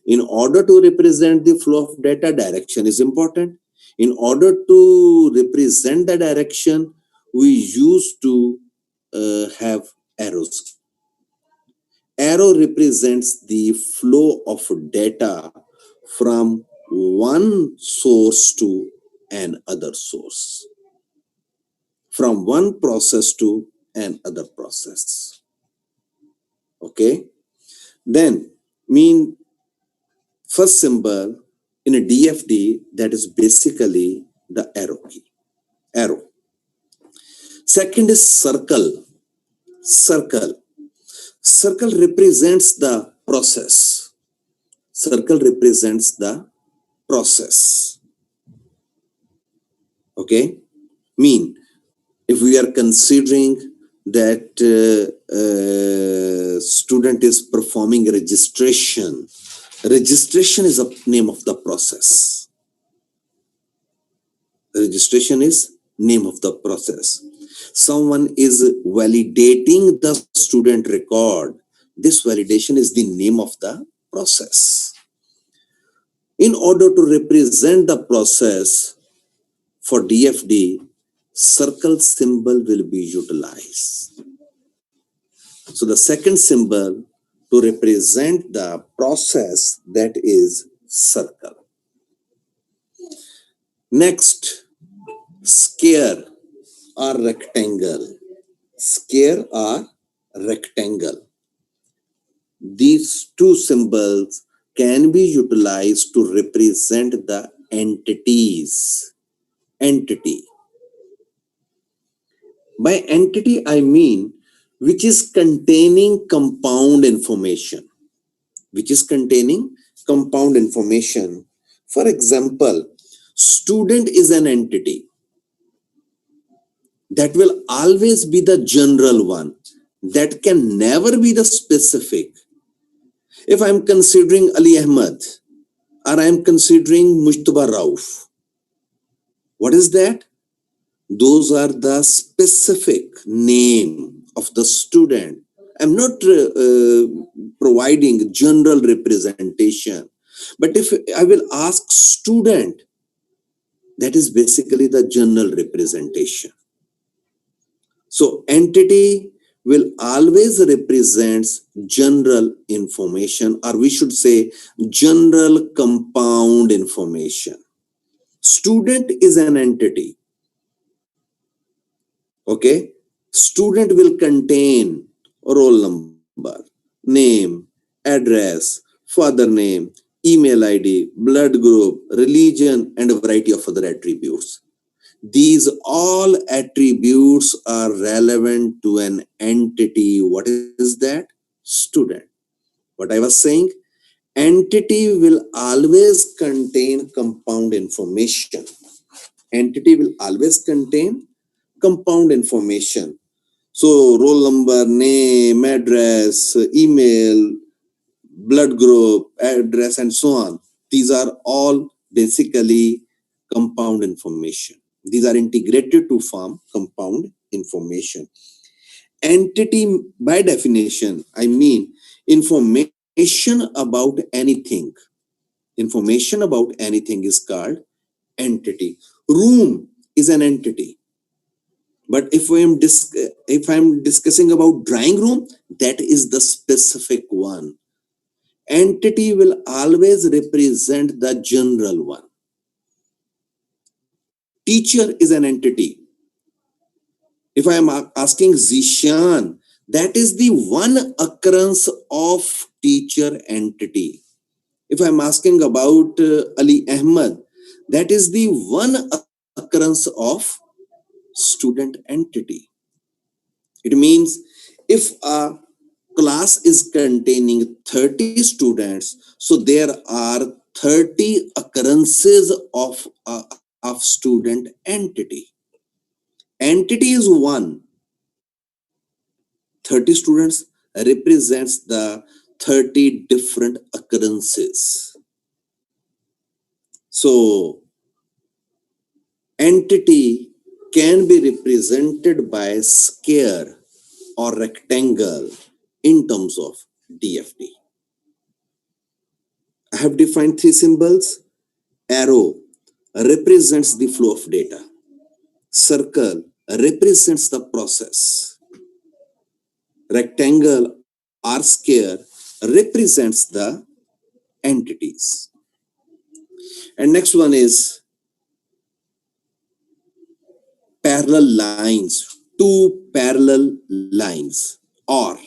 In order to represent the flow of data, direction is important. In order to represent the direction, we used to have arrows. Arrow represents the flow of data from one source to another source, from one process to another process. Okay, then mean first symbol in a DFD, that is basically the arrow key, arrow. Second is circle. Circle represents the process. Circle represents the process. Okay, mean if we are considering that student is performing registration is a name of the process. Registration is name of the process. Someone is validating the student record. This validation is the name of the process. In order to represent the process for DFD, circle symbol will be utilized. So the second symbol to represent the process, that is circle. Next, square or rectangle. Square or rectangle. These two symbols can be utilized to represent the entities. Entity. By entity, I mean which is containing compound information. Which is containing compound information. For example, student is an entity. That will always be the general one. That can never be the specific. If I am considering Ali Ahmed or I am considering Mujtaba Rauf, what is that? Those are the specific name of the student I'm not providing general representation, but if I will ask student, that is basically the general representation. So entity will always represents general information, or we should say general compound information. Student is an entity. Okay, student will contain roll number, name, address, father name, email ID, blood group, religion, and a variety of other attributes. These all attributes are relevant to an entity. What is that? Student. What I was saying, entity will always contain compound information. Entity will always contain compound information. So roll number, name, address, email, blood group, address, and so on. These are all basically compound information. These are integrated to form compound information. Entity, by definition, I mean information about anything. Information about anything is called entity. Room is an entity. But if I'm discussing about drawing room, that is the specific one. Entity will always represent the general one. Teacher is an entity. If I am asking Zishan, that is the one occurrence of teacher entity. If I'm asking about Ali Ahmed, that is the one occurrence of student entity. It means if a class is containing 30 students, so there are 30 occurrences of student entity. Entity is one. 30 students represents the 30 different occurrences. So entity can be represented by square or rectangle in terms of DFT. I have defined three symbols. Arrow represents the flow of data. Circle represents the process. Rectangle or square represents the entities. And next one is parallel lines, two parallel lines, or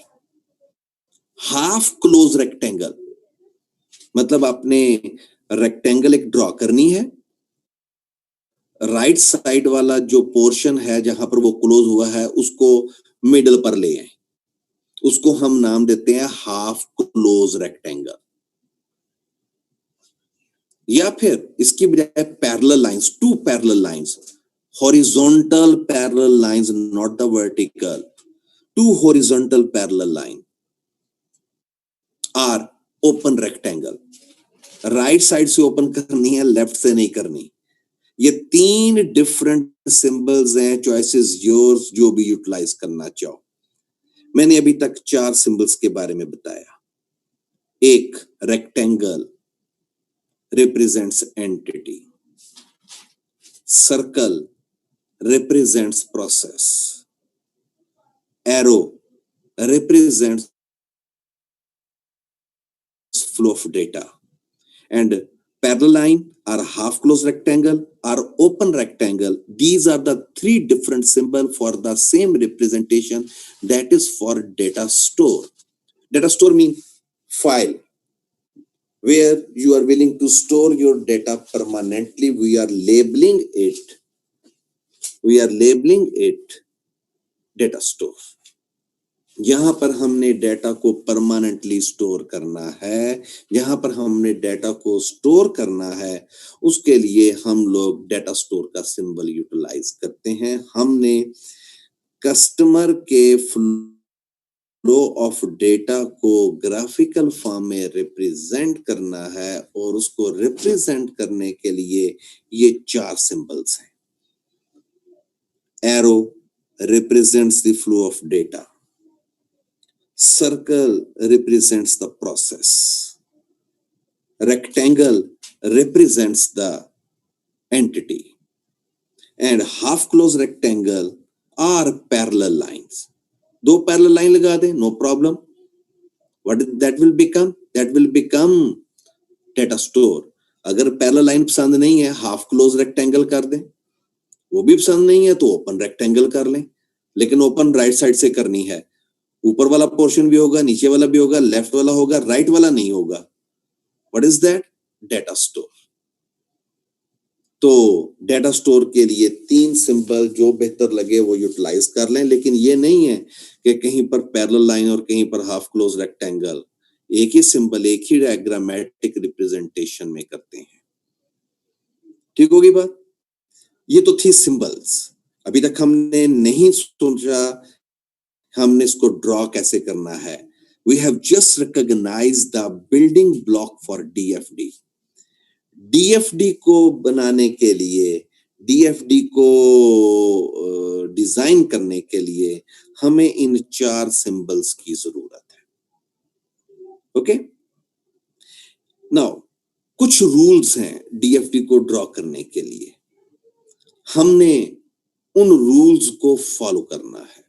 half close rectangle. मतलब आपने rectangle एक draw करनी है, right side वाला जो portion है जहां पर वो क्लोज हुआ है उसको मिडल पर ले आए, उसको हम नाम देते हैं हाफ क्लोज रेक्टेंगल. या फिर इसकी बजाय parallel lines, two parallel lines, horizontal parallel lines, not the vertical, two horizontal parallel line are open rectangle. Right side से ओपन करनी है, लेफ्ट से नहीं करनी. ये तीन डिफरेंट सिंबल्स हैं, चॉइसेस योर्स, जो भी यूटिलाइज करना चाहो. मैंने अभी तक चार सिंबल्स के बारे में बताया. एक rectangle represents entity, circle represents process, arrow represents flow of data, and parallel line or half closed rectangle or open rectangle, these are the three different symbols for the same representation, that is for data store. Data store means file where you are willing to store your data permanently. We are labeling it data store. यहां पर हमने data को permanently store करना है. यहां पर हमने data को स्टोर करना है, उसके लिए हम लोग डेटा स्टोर का सिंबल यूटिलाइज करते हैं. हमने कस्टमर के फ्लो ऑफ डेटा को ग्राफिकल फॉर्म में रिप्रेजेंट करना है, और उसको रिप्रेजेंट करने के लिए ये चार सिंबल्स हैं. Arrow represents the flow of data. circle represents the process, rectangle represents the entity, and half closed rectangle are parallel lines. दो parallel line लगा दे, no problem. What that will become? That will become data store. अगर parallel line पसंद नहीं है, half close rectangle कर दें, वो भी पसंद नहीं है तो ओपन रेक्टेंगल कर लें, लेकिन ओपन राइट साइड से करनी है, ऊपर वाला पोर्शन भी होगा, नीचे वाला भी होगा, लेफ्ट वाला होगा, राइट वाला नहीं होगा. What is that? Data store. तो डेटा स्टोर के लिए 3 सिंबल जो बेहतर लगे वो यूटिलाइज कर लें, लेकिन ये नहीं है कि कहीं पर पैरेलल लाइन और कहीं पर हाफ क्लोज रेक्टेंगल. एक ही सिंबल एक ही डायग्रामेटिक रिप्रेजेंटेशन में करते हैं. ठीक होगी बात? ये तो थी सिंबल्स. अभी तक हमने नहीं सोचा हमने इसको ड्रॉ कैसे करना है. We have just recognised the building block for DFD. DFD को बनाने के लिए, डीएफडी को डिजाइन करने के लिए हमें इन 4 सिंबल्स की जरूरत है. ओके, नाउ कुछ रूल्स हैं डीएफडी को ड्रॉ करने के लिए. हमने उन रूल्स को फॉलो करना है.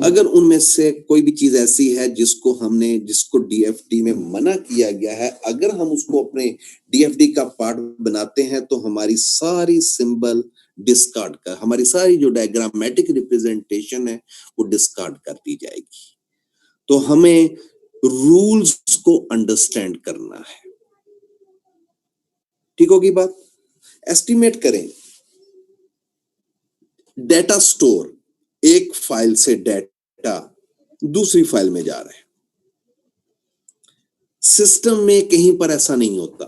अगर उनमें से कोई भी चीज ऐसी है जिसको डीएफडी में मना किया गया है, अगर हम उसको अपने डीएफडी का पार्ट बनाते हैं तो हमारी सारी सिंबल डिस्कार्ड कर, हमारी सारी जो डायग्रामेटिक रिप्रेजेंटेशन है वो डिस्कार्ड कर दी जाएगी. तो हमें रूल्स को अंडरस्टैंड करना है. ठीक होगी बात? एस्टिमेट करें. डेटा स्टोर, एक फाइल से डेटा दूसरी फाइल में जा रहा है. सिस्टम में कहीं पर ऐसा नहीं होता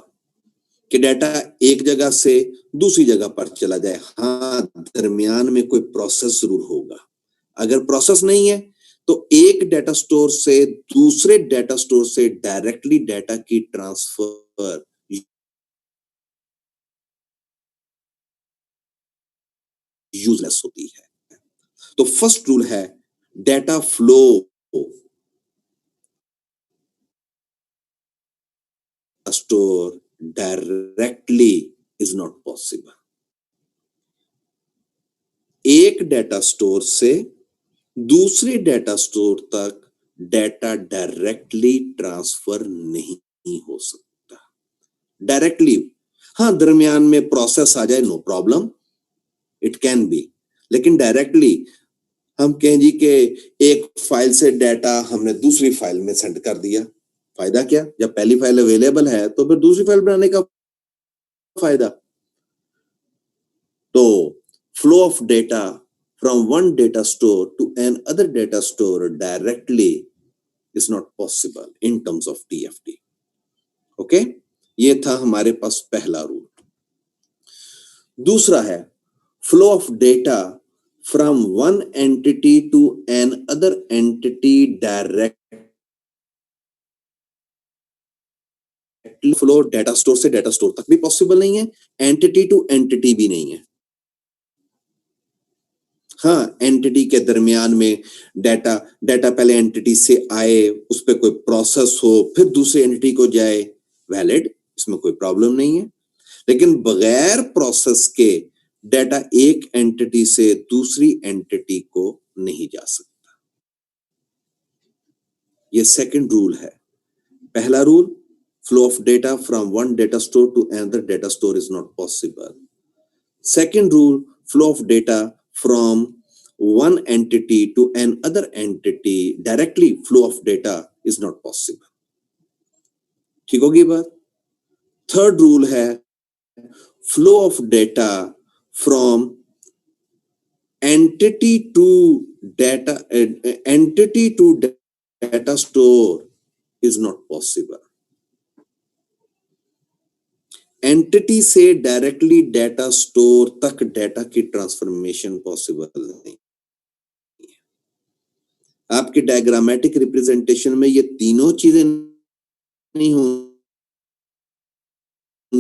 कि डेटा एक जगह से दूसरी जगह पर चला जाए. हाँ, दरमियान में कोई प्रोसेस जरूर होगा. अगर प्रोसेस नहीं है तो एक डेटा स्टोर से दूसरे डेटा स्टोर से डायरेक्टली डेटा की ट्रांसफर यूजलेस होती है. तो फर्स्ट रूल है data flow store directly is not possible. एक डेटा स्टोर से दूसरे डेटा स्टोर तक डेटा डायरेक्टली ट्रांसफर नहीं हो सकता. डायरेक्टली, हाँ, दरमियान में प्रोसेस आ जाए, no problem, it can be. लेकिन डायरेक्टली हम कहें जी कि एक फाइल से डेटा हमने दूसरी फाइल में सेंड कर दिया, फायदा क्या? जब पहली फाइल अवेलेबल है तो फिर दूसरी फाइल बनाने का फायदा. तो flow of data from one data store to another data store directly is not possible in terms of DFD. Okay, ये था हमारे पास पहला रूल. दूसरा है flow of data from one entity to another entity directly. Flow data store से data store तक भी पॉसिबल नहीं है, एंटिटी टू एंटिटी भी नहीं है. हाँ, एंटिटी के दरमियान में डेटा पहले एंटिटी से आए, उस पर कोई प्रोसेस हो, फिर दूसरे एंटिटी को जाए, वैलिड, इसमें कोई प्रॉब्लम नहीं है. लेकिन बगैर प्रोसेस के डेटा एक एंटिटी से दूसरी एंटिटी को नहीं जा सकता. ये सेकंड रूल है. पहला rule, flow of data from one data store to another data store is not possible. Second rule, flow of data from one entity to another entity directly, flow of data is not possible. ठीक होगी बात? Third rule है flow of data from entity to data store is not possible. Entity से directly data store तक data की transformation possible नहीं. आपके diagrammatic representation में ये तीनों चीजें नहीं होनी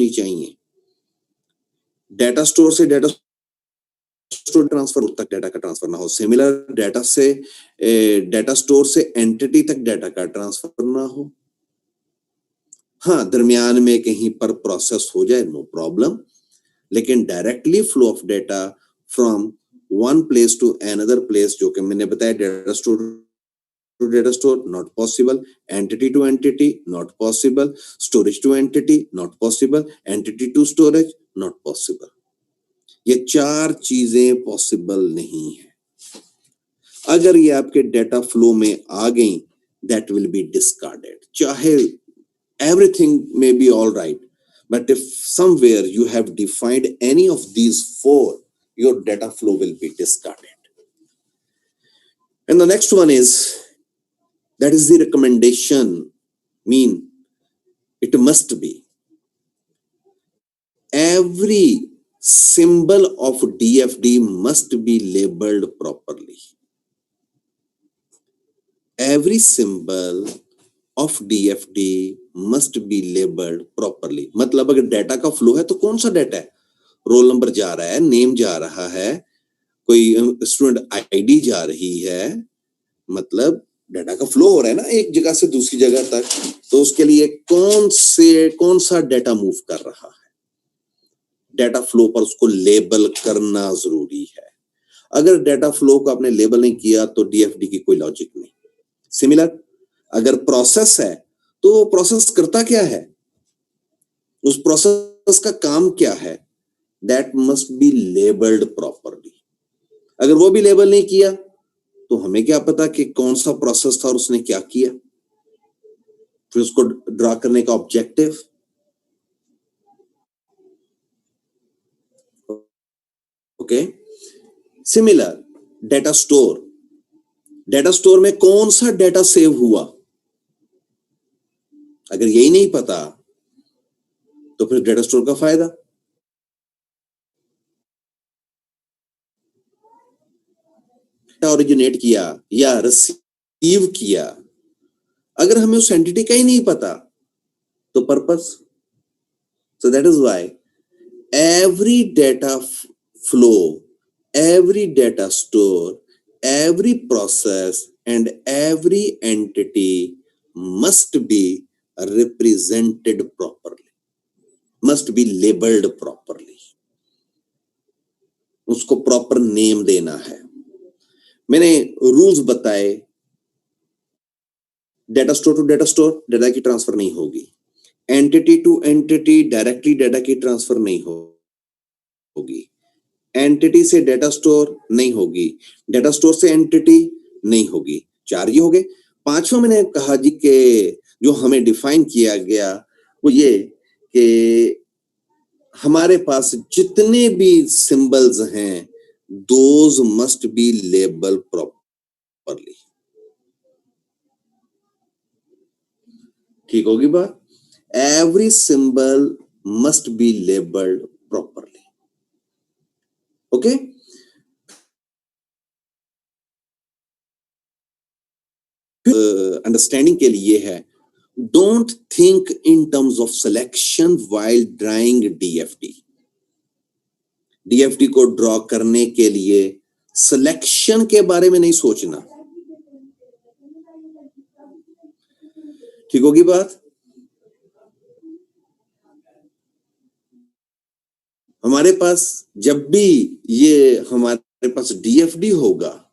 चाहिए. डेटा स्टोर से डेटा स्टोर ट्रांसफर तक डाटा का ट्रांसफर ना हो, सिमिलर डाटा से डाटा स्टोर से एंटिटी तक डाटा का ट्रांसफर ना हो। हाँ, दरमियान में कहीं पर प्रोसेस हो जाए, नो प्रॉब्लम, लेकिन directly flow of data from one place to another place, जो कि मैंने बताया data store to data store, not possible, entity to entity, not possible, storage to entity, not possible, entity to storage, not possible. ये चार चीजें possible नहीं है। अगर ये आपके डाटा फ्लो में आ गई, दैट विल बी डिस्कार्डेड। चाहे everything may be all right, but if somewhere you have defined any of these four, your data flow will be discarded. And the next one is, that is the recommendation, mean it must be every symbol of DFD must be labeled properly. Every symbol of DFD must be labeled properly. मतलब अगर data का flow है तो कौन सा data है, roll number जा रहा है, नेम जा रहा है, कोई स्टूडेंट आईडी जा रही है, मतलब डाटा का फ्लो हो रहा है ना एक जगह से दूसरी जगह तक, तो उसके लिए कौन सा डाटा मूव कर रहा है, डाटा फ्लो पर उसको लेबल करना जरूरी है। अगर डाटा फ्लो को आपने लेबल नहीं किया तो डीएफडी की कोई लॉजिक नहीं। सिमिलर अगर प्रोसेस है तो प्रोसेस करता क्या है, उस प्रोसेस का काम क्या है, that must be labelled properly. अगर वो भी लेबल नहीं किया तो हमें क्या पता कि कौन सा प्रोसेस था और उसने क्या किया, फिर उसको ड्रा करने का objective. Okay, similar data store, data store में कौन सा डाटा सेव हुआ, अगर यही नहीं पता तो फिर डाटा स्टोर का फायदा। ओरिजिनेट किया या रिसीव किया, अगर हमें उस एंटिटी का ही नहीं पता तो purpose. So that is why every data flow, every data store, every process and every entity must be represented properly, must be labeled properly, उसको प्रॉपर नेम देना है। मैंने रूल्स बताए, data store to data store data की transfer नहीं होगी, entity to entity directly data की transfer नहीं होगी, एंटिटी से डाटा स्टोर नहीं होगी, डाटा स्टोर से एंटिटी नहीं होगी। चार ये हो गए। पांचवा मैंने कहा जी कि जो हमें डिफाइन किया गया वो ये कि हमारे पास जितने भी सिंबल्स हैं, those must be label properly. ठीक होगी बात, every symbol must be labelled properly. Okay, understanding के लिए है, don't think in terms of selection while drawing DFD. DFD को ड्रॉ करने के लिए सिलेक्शन के बारे में नहीं सोचना। ठीक होगी बात, हमारे पास जब भी ये हमारे पास डीएफडी होगा,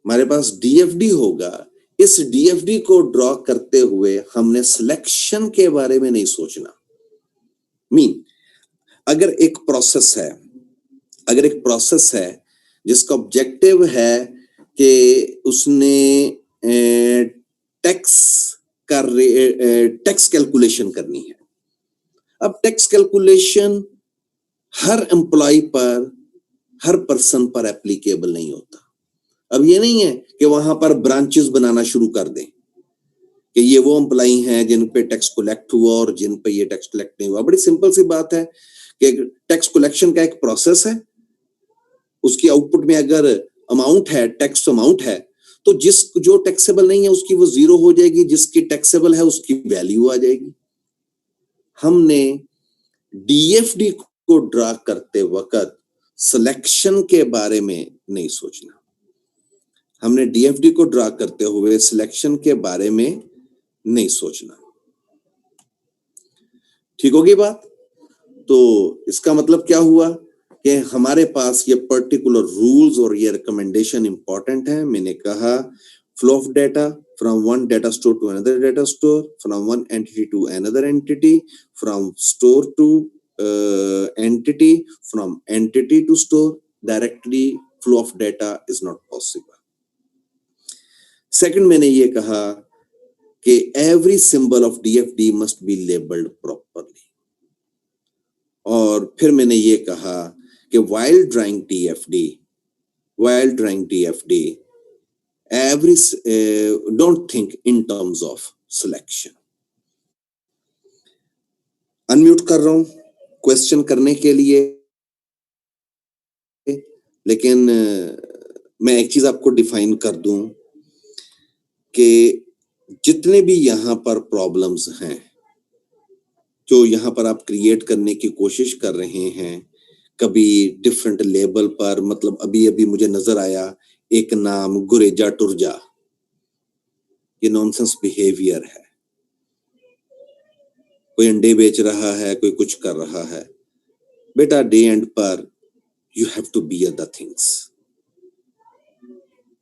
हमारे पास डीएफडी होगा, इस डीएफडी को ड्रॉ करते हुए हमने सिलेक्शन के बारे में नहीं सोचना। मीन अगर एक प्रोसेस है, अगर एक प्रोसेस है जिसका ऑब्जेक्टिव है कि उसने टैक्स कैलकुलेशन करनी है। अब टैक्स कैलकुलेशन हर एम्प्लॉय पर, हर पर्सन पर एप्लीकेबल नहीं होता। अब ये नहीं है कि वहां पर ब्रांचेस बनाना शुरू कर दें कि ये वो एम्प्लॉय हैं जिन पे टैक्स कलेक्ट हुआ और जिन पे ये टैक्स कलेक्ट नहीं हुआ। बड़ी सिंपल सी बात है कि टैक्स कलेक्शन का एक प्रोसेस है, उसकी आउटपुट में अगर अमाउंट है, टैक्स अमाउंट है, तो जो टैक्सेबल नहीं है उसकी वो जीरो हो जाएगी, जिसकी टैक्सेबल है उसकी वैल्यू आ जाएगी। हमने डीएफडी को ड्रा करते वक्त सिलेक्शन के बारे में नहीं सोचना। हमने डीएफडी को ड्रा करते हुए सिलेक्शन के बारे में नहीं सोचना। ठीक होगी बात? तो इसका मतलब क्या हुआ कि हमारे पास ये पर्टिकुलर रूल्स और ये रिकमेंडेशन इंपॉर्टेंट है। मैंने कहा flow of data from one data store to another data store, from one entity to another entity, from store to entity, from entity to store, directly flow of data is not possible. Second, मैंने ये कहा कि every symbol of DFD must be labeled properly. और फिर मैंने ये कहा कि while drawing DFD, don't think in terms of selection. Unmute कर रहा हूं क्वेश्चन करने के लिए, लेकिन मैं एक चीज आपको डिफाइन कर दूं कि जितने भी यहां पर प्रॉब्लम्स हैं जो यहां पर आप क्रिएट करने की कोशिश कर रहे हैं, कभी डिफरेंट लेवल पर, मतलब अभी मुझे नजर आया एक नाम गुरेजा टुरजा, ये नॉनसेंस बिहेवियर है। कोई अंडे बेच रहा है, कोई कुछ कर रहा है। बेटा डे एंड पर you have to be the things.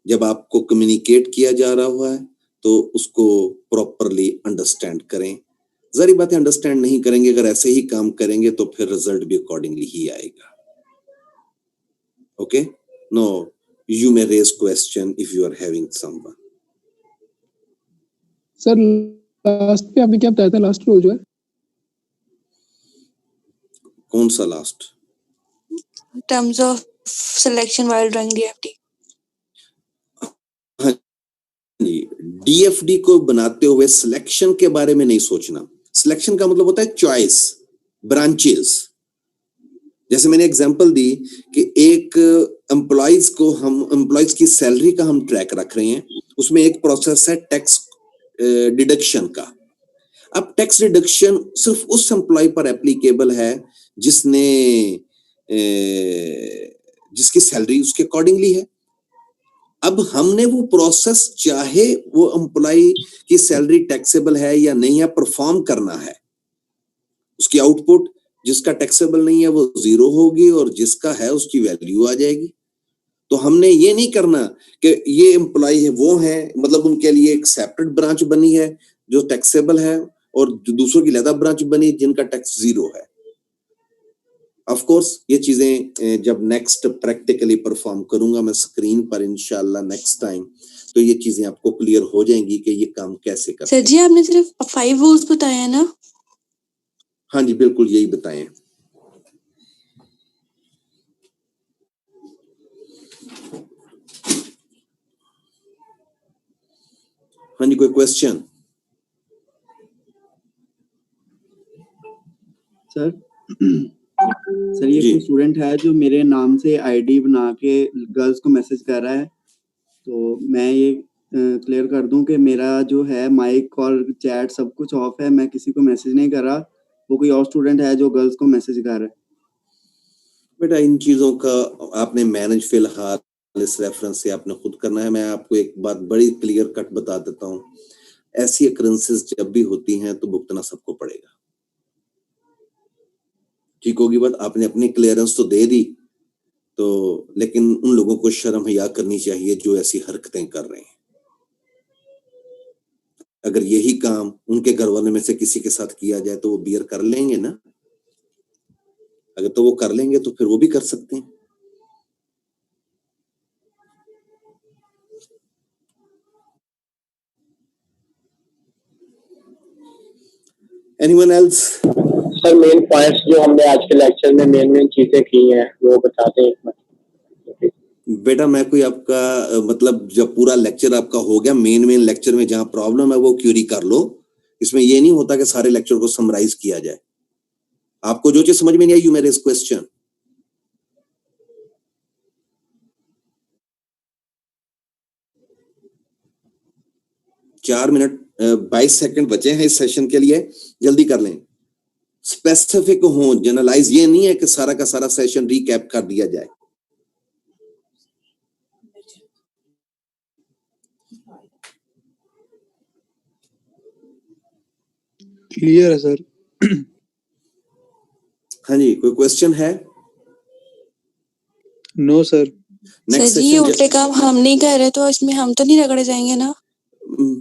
जब आपको कम्युनिकेट किया जा रहा है तो उसको प्रॉपरली अंडरस्टैंड करें। जरी बातें अंडरस्टैंड नहीं करेंगे, अगर ऐसे ही काम करेंगे तो फिर रिजल्ट भी अकॉर्डिंगली ही आएगा। Okay, no you may raise question if you are having someone. Sir last पे आपने क्या बताया था? लास्ट रोल जो है कौन सा last? terms of selection while drawing DFD. हाँ जी, डीएफडी को बनाते हुए सिलेक्शन के बारे में नहीं सोचना। सिलेक्शन का मतलब होता है चॉइस, ब्रांचेस। जैसे मैंने एग्जांपल दी कि एक एम्प्लॉइज की सैलरी का हम ट्रैक रख रहे हैं, उसमें एक प्रोसेस है टैक्स डिडक्शन का। अब टैक्स डिडक्शन सिर्फ उस एम्प्लॉय पर एप्लीकेबल है जिसने जिसकी सैलरी उसके अकॉर्डिंगली है। अब हमने वो प्रोसेस, चाहे वो एम्प्लॉय की सैलरी टैक्सेबल है या नहीं है, परफॉर्म करना है। उसकी आउटपुट जिसका टैक्सेबल नहीं है वो 0 होगी और जिसका है उसकी वैल्यू आ जाएगी। तो हमने ये नहीं करना कि ये एम्प्लॉय है वो है, मतलब उनके लिए एक सेपरेट ब्रांच बनी है जो टैक्सेबल है और दूसरों की अलग ब्रांच बनी जिनका टैक्स 0 है। ऑफ कोर्स ये चीजें जब नेक्स्ट प्रैक्टिकली परफॉर्म करूंगा मैं स्क्रीन पर इंशाल्लाह नेक्स्ट टाइम, तो ये चीजें आपको क्लियर हो जाएंगी कि ये काम कैसे करते हैं। सर जी आपने सिर्फ 5 रूल्स बताए हैं ना? हाँ जी बिल्कुल यही बताएं। हाँ जी, कोई क्वेश्चन? सर सर ये कोई स्टूडेंट है जो मेरे नाम से आईडी बना के गर्ल्स को मैसेज कर रहा है, तो मैं ये क्लियर कर दूं कि मेरा जो है माइक और चैट सब कुछ ऑफ है, मैं किसी को मैसेज नहीं कर रहा। वो कोई और स्टूडेंट है जो गर्ल्स को मैसेज कर रहा है। बेटा इन चीजों का आपने मैनेज फिलहाल इस रेफरेंस से आपने खुद करना है। मैं आपको एक बात बड़ी क्लियर कट बता देता हूँ, ऐसी अकरेंसेस जब भी होती हैं तो भुगतना सबको पड़ेगा। ठीक होगी बात? आपने अपनी क्लियरेंस तो दे दी, तो लेकिन उन लोगों को शर्म हया करनी चाहिए जो ऐसी हरकतें कर रहे हैं। अगर यही काम उनके घर वाले में से किसी के साथ किया जाए तो वो बियर कर लेंगे ना। अगर तो वो कर लेंगे तो फिर वो भी कर सकते हैं। Anyone else? Sir main points जो हमने आज के लेक्चर में मेन चीजें की हैं वो बताते हैं। बेटा मैं कोई आपका मतलब जब पूरा लेक्चर आपका हो गया, मेन लेक्चर में जहां प्रॉब्लम है वो क्यूरी कर लो। इसमें ये नहीं होता कि सारे लेक्चर को समराइज किया जाए। आपको जो चीज समझ में नहीं आई, यू मे रेज क्वेश्चन। चार मिनट 22 सेकंड बचे हैं इस सेशन के लिए, जल्दी कर लें। स्पेसिफिक हो, जनरलाइज ये नहीं है कि सारा का सारा सेशन रिकैप कर दिया जाए। क्लियर है सर। हाँ जी, कोई क्वेश्चन है? No sir. सर जी ये उल्टे काम हम नहीं कर रहे तो इसमें हम तो नहीं रगड़े जाएंगे ना?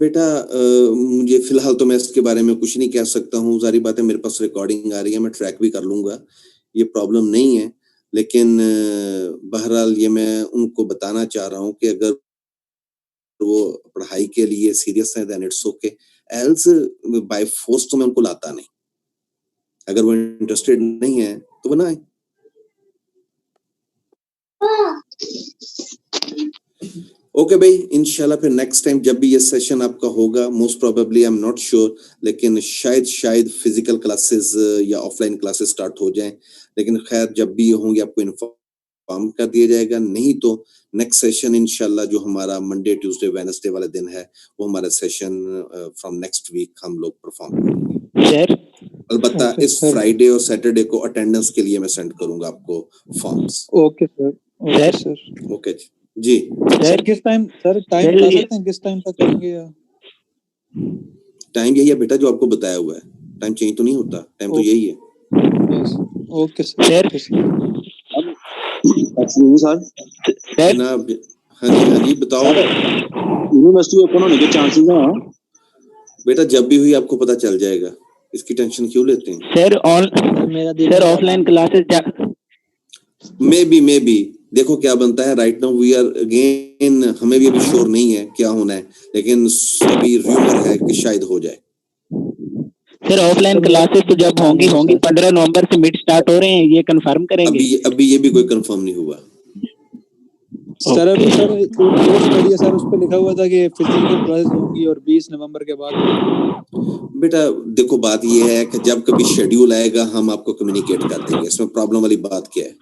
बेटा मुझे फिलहाल तो मैं इसके बारे में कुछ नहीं कह सकता हूँ, सारी बातें मेरे पास रिकॉर्डिंग आ रही है, मैं ट्रैक भी कर लूंगा, ये प्रॉब्लम नहीं है। लेकिन बहरहाल ये मैं उनको बताना चाह रहा हूँ कि अगर वो पढ़ाई के लिए सीरियस है then it's okay, else by force तो मैं उनको लाता नहीं। अगर वो इंटरेस्टेड नहीं है तो बनाए। ओके भाई, इंशाल्लाह फिर नेक्स्ट टाइम जब भी ये सेशन आपका होगा, most probably I am not sure, लेकिन शायद फिजिकल क्लासेस या ऑफलाइन क्लासेस स्टार्ट हो जाएं, लेकिन खैर जब भी ये होंगे आपको इन्फॉर्म कर दिया जाएगा। नहीं तो नेक्स्ट सेशन इंशाल्लाह जो हमारा मंडे ट्यूसडे वेडनेसडे वाले दिन है, वो हमारा सेशन फ्रॉम नेक्स्ट वीक हम लोग परफॉर्म करेंगे। अलबत्ता इस फ्राइडे और सैटरडे को अटेंडेंस के लिए मैं सेंड करूंगा आपको forms. Okay sir. Okay sir. Okay जी सर किस टाइम सर टाइम बता सकते हैं किस टाइम तक करेंगे या? टाइम यही है बेटा जो आपको बताया हुआ है, टाइम चेंज तो नहीं होता, टाइम तो यही है। Okay sir. सर जनाब, हाँ जी बताओ। यूनिवर्सिटी ओपन होने के चांसेस हैं? बेटा जब भी हुई आपको पता चल जाएगा, इसकी टेंशन क्यों लेते हैं? Sir offline classes maybe देखो क्या बनता है। Right now we are again, हमें भी अभी श्योर नहीं है क्या होना है, लेकिन अभी रूमर है कि शायद हो जाए। सर ऑफलाइन क्लासेस तो जब होंगी 15 नवंबर से मिड स्टार्ट हो रहे हैं, ये कंफर्म करेंगे? अभी ये भी कोई कंफर्म नहीं हुआ सर। अभी सर एक स्टडी है सर, उस पे लिखा हुआ था कि फिजिकल क्लासेस होंगी और 20 नवंबर के बाद। बेटा देखो बात ये है कि जब कभी शेड्यूल आएगा हम आपको कम्युनिकेट कर देंगे, इसमें प्रॉब्लम वाली बात क्या है?